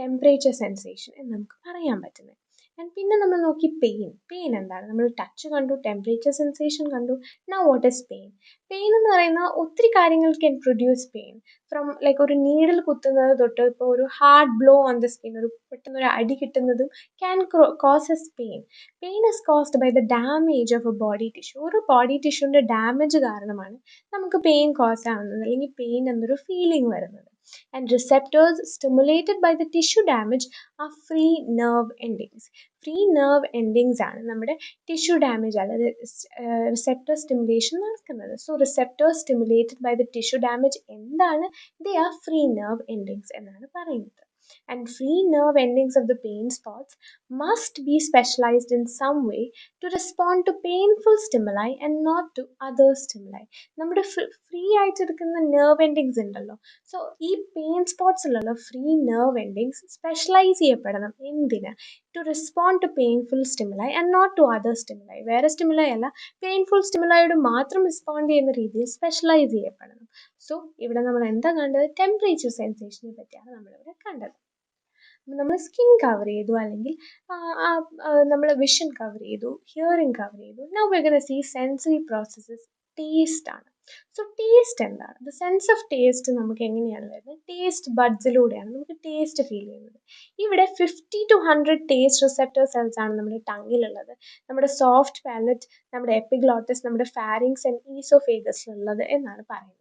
temperature sensation എന്ന് നമുക്ക് പറയാൻ പറ്റുന്നത്. ആൻഡ് പിന്നെ നമ്മൾ നോക്കി പെയിൻ എന്താണ്? നമ്മൾ ടച്ച് കണ്ടു, ടെമ്പറേച്ചർ സെൻസേഷൻ കണ്ടു. Now what is pain? Pain എന്ന് പറയുന്ന ഒത്തിരി കാര്യങ്ങൾ can produce pain. From like ഒരു നീഡിൽ കുത്തുന്നത് തൊട്ട് ഇപ്പോൾ ഒരു hard blow on the skin, ഒരു പെട്ടെന്നൊരു അടി കിട്ടുന്നതും can causes pain. Pain is caused by the damage of a body tissue. ഒരു ബോഡി ടിഷ്യൂവിൻ്റെ ഡാമേജ് കാരണമാണ് നമുക്ക് പെയിൻ കോസ് ആവുന്നത്, അല്ലെങ്കിൽ പെയിൻ എന്നൊരു ഫീലിംഗ് വരുന്നത്. And receptors stimulated by the tissue damage are free nerve endings. Free nerve endings ആണ് നമ്മുടെ ടിഷ്യൂ ഡാമേജ് അല്ലാതെ റിസെപ്റ്റർ സ്റ്റിമുലേഷൻ നടക്കുന്നത്. So receptors stimulated by the tissue damage എന്താണ്? They are free nerve endings എന്നാണ് പറയുന്നത്. And free nerve endings of the pain spots must be specialized in some way to respond to painful stimuli and not to other stimuli. നമ്മുടെ free ആയിട്ട് എടുക്കുന്ന nerve endings ഉണ്ടല്ലോ, so ഈ pain സ്പോട്ട്സിലുള്ള free nerve endings specialise ചെയ്യപ്പെടണം. എന്തിന്? To respond to painful stimuli and not to other stimuli. വേറെ stimuli അല്ല, പെയിൻഫുൾ സ്റ്റിമുലൈയോട് മാത്രം റെസ്പോണ്ട് ചെയ്യുന്ന രീതിയിൽ സ്പെഷ്യലൈസ് ചെയ്യപ്പെടണം. സോ ഇവിടെ നമ്മൾ എന്താ കണ്ടത്? ടെമ്പറേച്ചർ സെൻസേഷനെ പറ്റിയാണ് നമ്മളിവിടെ കണ്ടത്. നമ്മൾ സ്കിൻ കവർ ചെയ്തു, അല്ലെങ്കിൽ നമ്മൾ വിഷൻ കവർ ചെയ്തു, ഹിയറിംഗ് കവർ ചെയ്തു. Now we are gonna see sensory processes. Taste ആണ്. സോ ടേസ്റ്റ് എന്താണ്? ദ സെൻസ് ഓഫ് ടേസ്റ്റ് നമുക്ക് എങ്ങനെയാണ് വരുന്നത്? ടേസ്റ്റ് ബഡ്സിലൂടെയാണ് നമുക്ക് ടേസ്റ്റ് ഫീൽ ചെയ്യുന്നത്. ഇവിടെ 50 to 100 ടേസ്റ്റ് റിസെപ്റ്റർ സെൽസ് ആണ് നമ്മുടെ ടങ്ങിലുള്ളത്, നമ്മുടെ സോഫ്റ്റ് പാലറ്റ്, നമ്മുടെ എപ്പിഗ്ലോട്ടസ്, നമ്മുടെ ഫാരിങ്സ് ആൻഡ് ഈസോഫേഗസിലുള്ളത് എന്നാണ് പറയുന്നത്.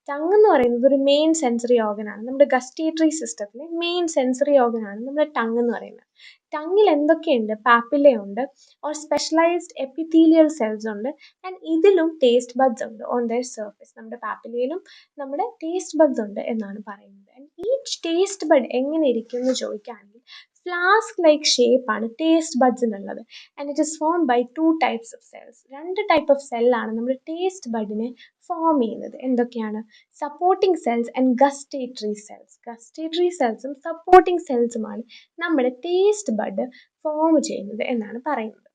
ടങ് എന്ന് പറയുന്നത് ഒരു മെയിൻ സെൻസറി ഓർഗൻ ആണ്. നമ്മുടെ ഗസ്റ്റേറ്ററി സിസ്റ്റത്തിലെ മെയിൻ സെൻസറി ഓർഗൻ ആണ് നമ്മുടെ ടങ് എന്ന് പറയുന്നത്. ടങ്ങിൽ എന്തൊക്കെയുണ്ട്? പാപ്പില ഉണ്ട്, ഓർ സ്പെഷ്യലൈസ്ഡ് എപ്പിത്തീലിയൽ സെൽസ് ഉണ്ട്, ആൻഡ് ഇതിലും ടേസ്റ്റ് ബഡ്സ് ഉണ്ട് ഓൺ ദർ സർഫേസ്. നമ്മുടെ പാപ്പിലയിലും നമ്മുടെ ടേസ്റ്റ് ബഡ്സ് ഉണ്ട് എന്നാണ് പറയുന്നത്. ആൻഡ് ഈച്ച് ടേസ്റ്റ് ബഡ് എങ്ങനെ ഇരിക്കും എന്ന് ചോദിക്കുകയാണെങ്കിൽ ഫ്ലാസ്ക് ലൈക്ക് ഷേപ്പ് ആണ് ടേസ്റ്റ് ബഡ്സിനുള്ളത്. And it is form by 2 types of cells. 2 type of സെല്ലാണ് നമ്മുടെ ടേസ്റ്റ് ബഡിനെ ഫോം ചെയ്യുന്നത്. എന്തൊക്കെയാണ്? Supporting cells and gustatory cells. Gustatory സെൽസും സപ്പോർട്ടിംഗ് സെൽസുമാണ് നമ്മുടെ ടേസ്റ്റ് ബഡ് ഫോം ചെയ്യുന്നത് എന്നാണ് പറയുന്നത്.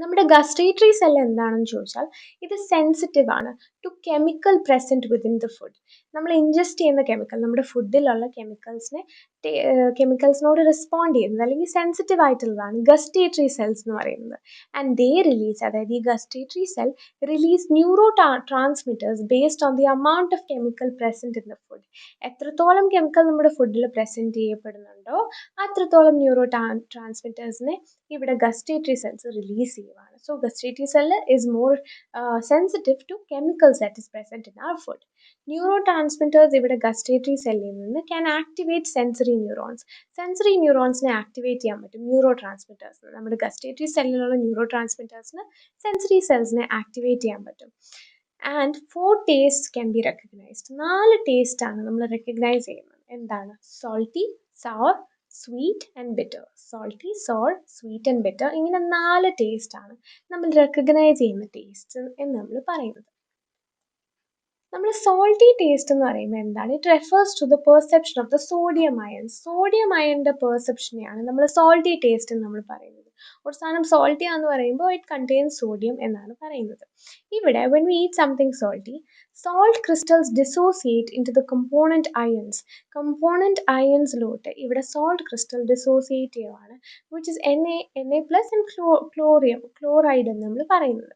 നമ്മുടെ ഗസ്റ്റേറ്ററി സെൽ എന്താണെന്ന് ചോദിച്ചാൽ ഇത് സെൻസിറ്റീവ് ആണ് to chemical present within the food. നമ്മൾ ഇൻജസ്റ്റ് ചെയ്യുന്ന കെമിക്കൽ, നമ്മുടെ ഫുഡിലുള്ള കെമിക്കൽസിനോട് റെസ്പോണ്ട് ചെയ്യുന്നത് അല്ലെങ്കിൽ സെൻസിറ്റീവ് ആയിട്ടുള്ളതാണ് ഗസ്റ്റേറ്ററി സെൽസ് എന്ന് പറയുന്നത്. ആൻഡ് ദേ റിലീസ്, അതായത് ഈ gustatory cell release neuro transmitters based on the amount of chemical present in the food. എത്രത്തോളം കെമിക്കൽ നമ്മുടെ ഫുഡിൽ പ്രസൻറ്റ് ചെയ്യപ്പെടുന്നുണ്ടോ അത്രത്തോളം ന്യൂറോ ട്രാൻസ്മിറ്റേഴ്സിനെ ഇവിടെ ഗസ്റ്റേറ്ററി സെൽസ് റിലീസ് ചെയ്യുവാണ്. So gustatory cell is more sensitive to chemicals that is present in our food. Neurotransmitters ഇവിടെ gustatory സെല്ലിൽ നിന്ന് can activate sensory neurons. Sensory ന്യൂറോൺസിനെ ആക്ടിവേറ്റ് ചെയ്യാൻ പറ്റും ന്യൂറോ ട്രാൻസ്മിറ്റേഴ്സിന്. നമ്മുടെ ഗസ്റ്റേറ്ററി സെല്ലിലുള്ള ന്യൂറോ ട്രാൻസ്മിറ്റേഴ്സിന് സെൻസറി സെൽസിനെ ആക്ടിവേറ്റ് ചെയ്യാൻ പറ്റും. And 4 tastes can be recognized. 4 taste ആണ് നമ്മൾ റെക്കഗ്നൈസ് ചെയ്യുന്നത്. എന്താണ്? Salty, sour, sweet and bitter. Salty, sour, sweet and bitter, ഇങ്ങനെ 4 ടേസ്റ്റ് ആണ് നമ്മൾ റെക്കഗ്നൈസ് ചെയ്യുന്ന ടേസ്റ്റ് എന്ന് നമ്മൾ പറയുന്നത്. നമ്മൾ സോൾട്ടി ടേസ്റ്റ് എന്ന് പറയുമ്പോൾ എന്താണ്? It refers to the perception of the sodium ion. Sodium അയണിൻ്റെ പെർസെപ്ഷനെയാണ് നമ്മൾ സോൾട്ടി ടേസ്റ്റ് എന്ന് നമ്മൾ പറയുന്നത്. ഒരു സാധനം സോൾട്ടി ആണെന്ന് പറയുമ്പോൾ ഇറ്റ് കണ്ടെയ്ൻസ് സോഡിയം എന്നാണ് പറയുന്നത്. ഇവിടെ when we eat something salty, salt crystals dissociate into the component ions. Component ionsലോട്ട് ഇവിടെ salt crystal dissociate ചെയ്യുവാണ്, which is Na plus and chloride എന്ന് നമ്മൾ പറയുന്നത്.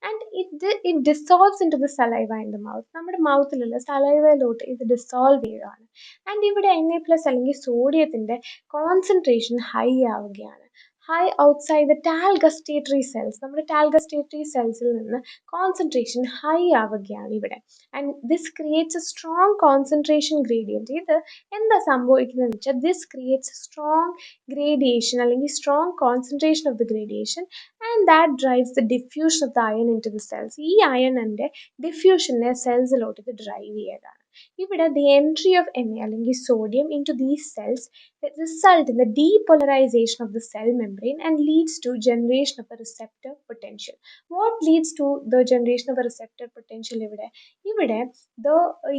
And it dissolves into the saliva in the mouth. നമ്മുടെ മൗത്തിലുള്ള സലൈവയിലോട്ട് ഇത് dissolve ചെയ്യുകയാണ്. And ഇവിടെ Na plus അല്ലെങ്കിൽ സോഡിയത്തിൻ്റെ കോൺസെൻട്രേഷൻ ഹൈ ആവുകയാണ്. high outside the tal gustatory cells. നമ്മുടെ tal gustatory cells-ൽ നിന്ന് concentration high ആവുകയാണ് ഇവിടെ. And this creates a strong concentration gradient. ഇത് എന്താ സംഭവിക്കുന്നതെന്ന് വെച്ചാൽ this creates a strong gradation അല്ലെങ്കിൽ strong concentration of the gradation and that drives the diffusion of the iron into the cells. ഈ അയണിന്റെ ഡിഫ്യൂഷനെ സെൽസിലോട്ട് ഇത് ഡ്രൈവ് ചെയ്യതാണ്. ഇവിടെ the entry of Na അല്ലെങ്കിൽ sodium into these cells result in the depolarization of the cell membrane and leads to generation of a receptor potential. What leads to the generation of a receptor potential ഇവിടെ? ഇവിടെ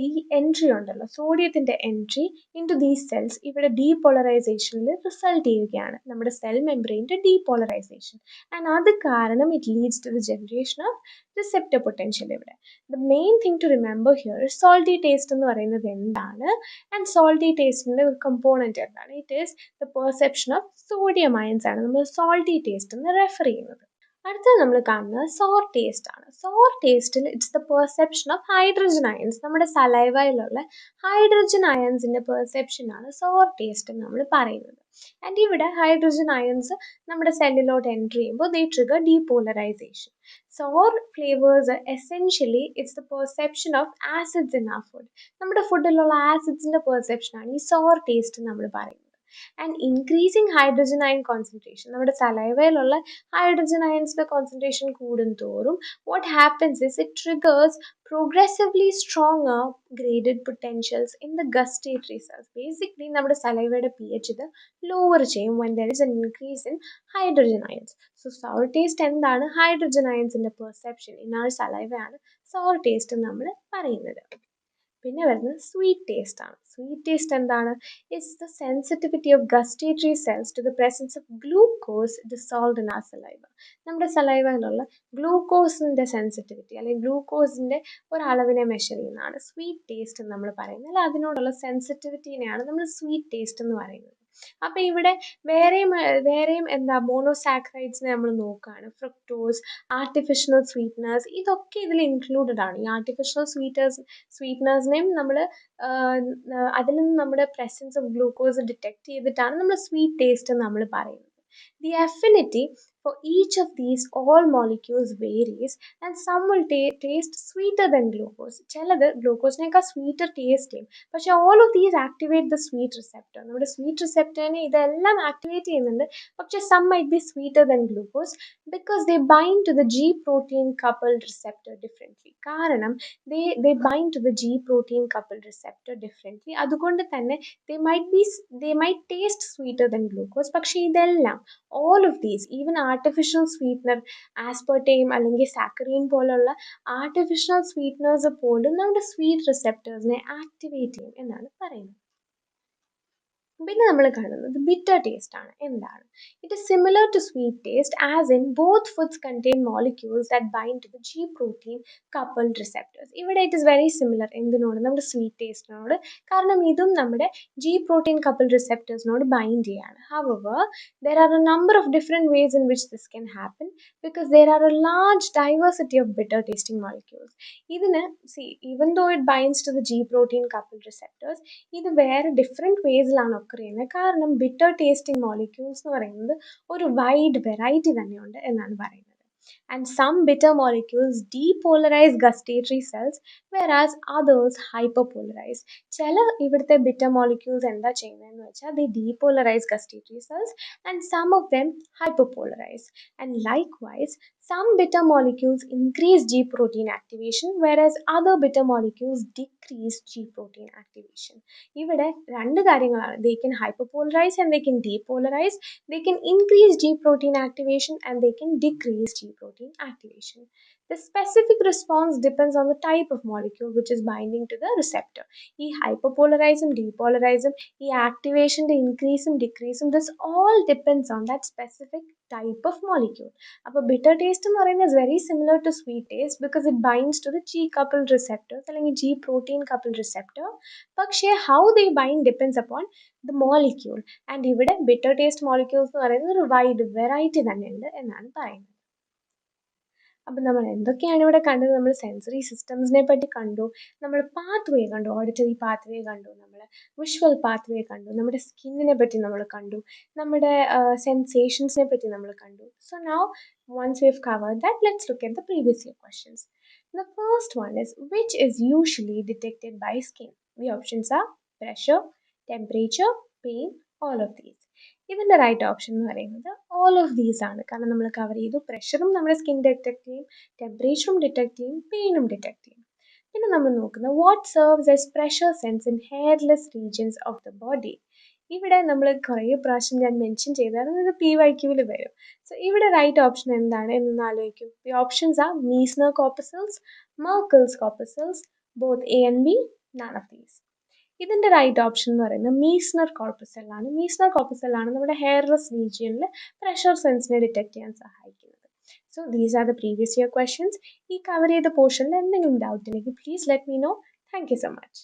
ഈ entry ഉണ്ടല്ലോ, സോഡിയത്തിന്റെ entry into these cells ഇവിടെ ഡീപോളറൈസേഷനിൽ result ചെയ്യുകയാണ്, നമ്മുടെ cell മെംബ്രെയിൻ്റെ depolarisation. And അത് കാരണം it leads to the generation of receptor potential ഇവിടെ. The main thing to remember here is salty taste എന്ന് പറയുന്നത് എന്താണ്, ആൻഡ് salty tasteന്റെ ഒരു component എന്താണ്? It is the perception of sodium ions ആണ് നമ്മൾ salty taste എന്ന് റെഫർ ചെയ്യുന്നത്. അടുത്തത് നമ്മൾ കാണുന്നത് sour taste ആണ്. sour tasteൽ it's the perception of hydrogen ions. നമ്മുടെ സലൈവയിലുള്ള ഹൈഡ്രജൻ അയൺസിന്റെ പെർസെപ്ഷൻ ആണ് sour taste എന്ന് നമ്മൾ പറയുന്നത്. ആൻഡ് ഇവിടെ ഹൈഡ്രജൻ അയൺസ് നമ്മുടെ സെല്ലിലോട്ട് എൻട്രി ചെയ്യുമ്പോൾ they trigger depolarization. sour flavors essentially it's the perception of acids in our food. നമ്മുടെ ഫുഡിലുള്ള ആസിഡ്സിന്റെ പെർസെപ്ഷൻ ആണ് ഈ sour taste നമ്മൾ പറയുന്നത്. And increasing hydrogen ion concentration, നമ്മുടെ സലൈവയിലുള്ള ഹൈഡ്രജൻ അയൺസിന്റെ കോൺസെൻട്രേഷൻ കൂടുന്തോറും what happens is it triggers progressively stronger graded potentials in the gustatory cells. Basically നമ്മുടെ സലൈവയുടെ pH ഇത് lower ചെയ്യും when there is an increase in hydrogen ions. So sour taste എന്താണ്? Hydrogen അയൺസിന്റെ perception in our saliva ആണ് sour taste എന്ന് നമ്മൾ പറയുന്നത്. പിന്നെ വരുന്നത് സ്വീറ്റ് ടേസ്റ്റ് ആണ്. സ്വീറ്റ് ടേസ്റ്റ് എന്താണ്? It's the sensitivity of gustatory cells to the presence of glucose dissolved in our saliva. നമ്മുടെ സലൈവയിലുള്ള ഗ്ലൂക്കോസിന്റെ സെൻസിറ്റിവിറ്റി അല്ലെങ്കിൽ ഗ്ലൂക്കോസിന്റെ ഒരളവിനെ മെഷർ ചെയ്യുന്നതാണ് സ്വീറ്റ് ടേസ്റ്റ് എന്ന് നമ്മൾ പറയുന്നത്. അല്ല, അതിനോടുള്ള സെൻസിറ്റിവിറ്റിനെയാണ് നമ്മൾ സ്വീറ്റ് ടേസ്റ്റ് എന്ന് പറയുന്നത്. അപ്പൊ ഇവിടെ വേറെയും എന്താ മോണോസാക്രൈഡ്സിനെ നമ്മൾ നോക്കുകയാണ്. ഫ്രക്ടോസ്, ആർട്ടിഫിഷ്യൽ സ്വീറ്റ്നേഴ്സ്, ഇതൊക്കെ ഇതിൽ ഇൻക്ലൂഡഡ് ആണ്. ഈ ആർട്ടിഫിഷ്യൽ സ്വീറ്റ്നേഴ്സിനെയും നമ്മൾ അതിൽ നിന്ന് നമ്മുടെ പ്രസൻസ് ഓഫ് ഗ്ലൂക്കോസ് ഡിറ്റക്ട് ചെയ്തിട്ടാണ് നമ്മൾ സ്വീറ്റ് ടേസ്റ്റ് എന്ന് നമ്മൾ പറയുന്നത്. The affinity for each of these all molecules varies and some will taste sweeter than glucose. ചിലത് ഗ്ലൂക്കോസിനേക്കാൾ സ്വീറ്റർ ടേസ്റ്റ് ചെയ്യും, പക്ഷെ all of these activate the sweet receptor. നമ്മുടെ sweet റിസെപ്റ്ററിനെ ഇതെല്ലാം ആക്ടിവേറ്റ് ചെയ്യുന്നുണ്ട്, പക്ഷെ some might be sweeter than glucose because they bind to the G protein coupled receptor differently. കാരണം they bind to the G protein coupled receptor differently. അതുകൊണ്ട് തന്നെ they might taste sweeter than glucose. പക്ഷെ ഇതെല്ലാം all of these, even artificial sweetener, aspartame അല്ലെങ്കിൽ സാക്കറീൻ പോലുള്ള artificial sweeteners പോലും നമ്മുടെ sweet റിസെപ്റ്റേഴ്സിനെ activate ചെയ്യും എന്നാണ് പറയുന്നത്. പിന്നെ നമ്മൾ കാണുന്നത് ബിറ്റർ ടേസ്റ്റ് ആണ്. എന്താണ്? It is similar to sweet taste as in both foods contain molecules that bind to the G protein coupled receptors. ഇവിടെ ഇറ്റ് ഇസ് വെരി സിമിലർ എന്തിനോട്? നമ്മുടെ സ്വീറ്റ് ടേസ്റ്റിനോട്. കാരണം ഇതും നമ്മുടെ G protein coupled receptorsനോട് ബൈൻഡ് ചെയ്യാണ്. However, there are a number of different ways in which this can happen because there are a large diversity of bitter tasting molecules. ഇതിന് even though it binds to the G protein coupled receptors, ഇത് വേറെ different വേസിലാണ് occur ചെയ്യുന്നത്. കാരണം bitter tasting molecules എന്ന് പറയുന്നത് ഒരു wide variety തന്നെയുണ്ട് എന്നാണ് പറയുന്നത്. And some bitter molecules depolarize gustatory cells whereas others hyperpolarize. ചില ഇവിടുത്തെ bitter molecules എന്താ ചെയ്യുന്നതെന്ന് വെച്ചാൽ they depolarize gustatory cells and some of them hyperpolarize. And likewise, some bitter molecules increase G protein activation whereas other bitter molecules decrease G protein activation. ഇവിടെ രണ്ട് കാര്യങ്ങളാണ്. They can hyperpolarize and they can depolarize. They can increase G protein activation and they can decrease G protein activation. The specific response depends on the type of molecule which is binding to the receptor. ഈ hyperpolarism, depolarism, ഈ activation increase decrease, this all depends on that specific type of molecule. അപ്പോൾ bitter taste എന്ന് പറയുന്നത് is very similar to sweet taste because it binds to the G coupled receptors അല്ലെങ്കിൽ G protein coupled receptor. പക്ഷേ how they bind depends upon the molecule. And ഇവിടെ bitter taste molecules എന്ന് പറയുന്നത് ഒരു wide variety തന്നെയുണ്ട് എന്നാണ് പറയുന്നത്. അപ്പം നമ്മൾ എന്തൊക്കെയാണ് ഇവിടെ കണ്ടത്? നമ്മൾ സെൻസറി സിസ്റ്റംസിനെ പറ്റി കണ്ടു, നമ്മൾ പാത്ത് വേ കണ്ടു, ഓഡിറ്ററി പാത്ത് വേ കണ്ടു, നമ്മൾ വിഷ്വൽ പാത്ത് വേ കണ്ടു, നമ്മുടെ സ്കിന്നിനെ പറ്റി നമ്മൾ കണ്ടു, നമ്മുടെ സെൻസേഷൻസിനെ പറ്റി നമ്മൾ കണ്ടു. So now once we've covered that, let's look at the previous year questions. The first one is, which is usually detected by skin? The options are pressure, temperature, pain, all of these. ഇതിൻ്റെ right option എന്ന് പറയുന്നത് all of these ആണ്. കാരണം നമ്മൾ cover ചെയ്തു, പ്രഷറും നമ്മുടെ skin detect ചെയ്യും, ടെമ്പറേച്ചറും ഡിറ്റക്ട് ചെയ്യും, പെയിനും ഡിറ്റക്ട് ചെയ്യും. പിന്നെ നമ്മൾ നോക്കുന്നത് what serves as pressure sense in hairless regions of the body. ഇവിടെ നമ്മൾ കുറേ പ്രാവശ്യം ഞാൻ മെൻഷൻ ചെയ്തായിരുന്നു, ഇത് PYQവിൽ വരും. സോ ഇവിടെ റൈറ്റ് ഓപ്ഷൻ എന്താണ് എന്നൊന്ന് ആലോചിക്കും. The options are Meissner corpuscles, Merkel's corpuscles, both A and B, none of these. ഇതിൻ്റെ റൈറ്റ് ഓപ്ഷൻ എന്ന് പറയുന്നത് മീസ്നർ കോർപ്പസലാണ്. മീസ്നർ കോർപ്പസലാണ് നമ്മുടെ ഹെയർലെസ് റീജിയനിൽ പ്രഷർ സെൻസിനെ ഡിറ്റക്ട് ചെയ്യാൻ സഹായിക്കുന്നത്. So these are the previous year questions. ഈ കവർ ചെയ്ത പോർഷനിൽ എന്തെങ്കിലും ഡൗട്ട് ഉണ്ടെങ്കിൽ please let me know. Thank you so much.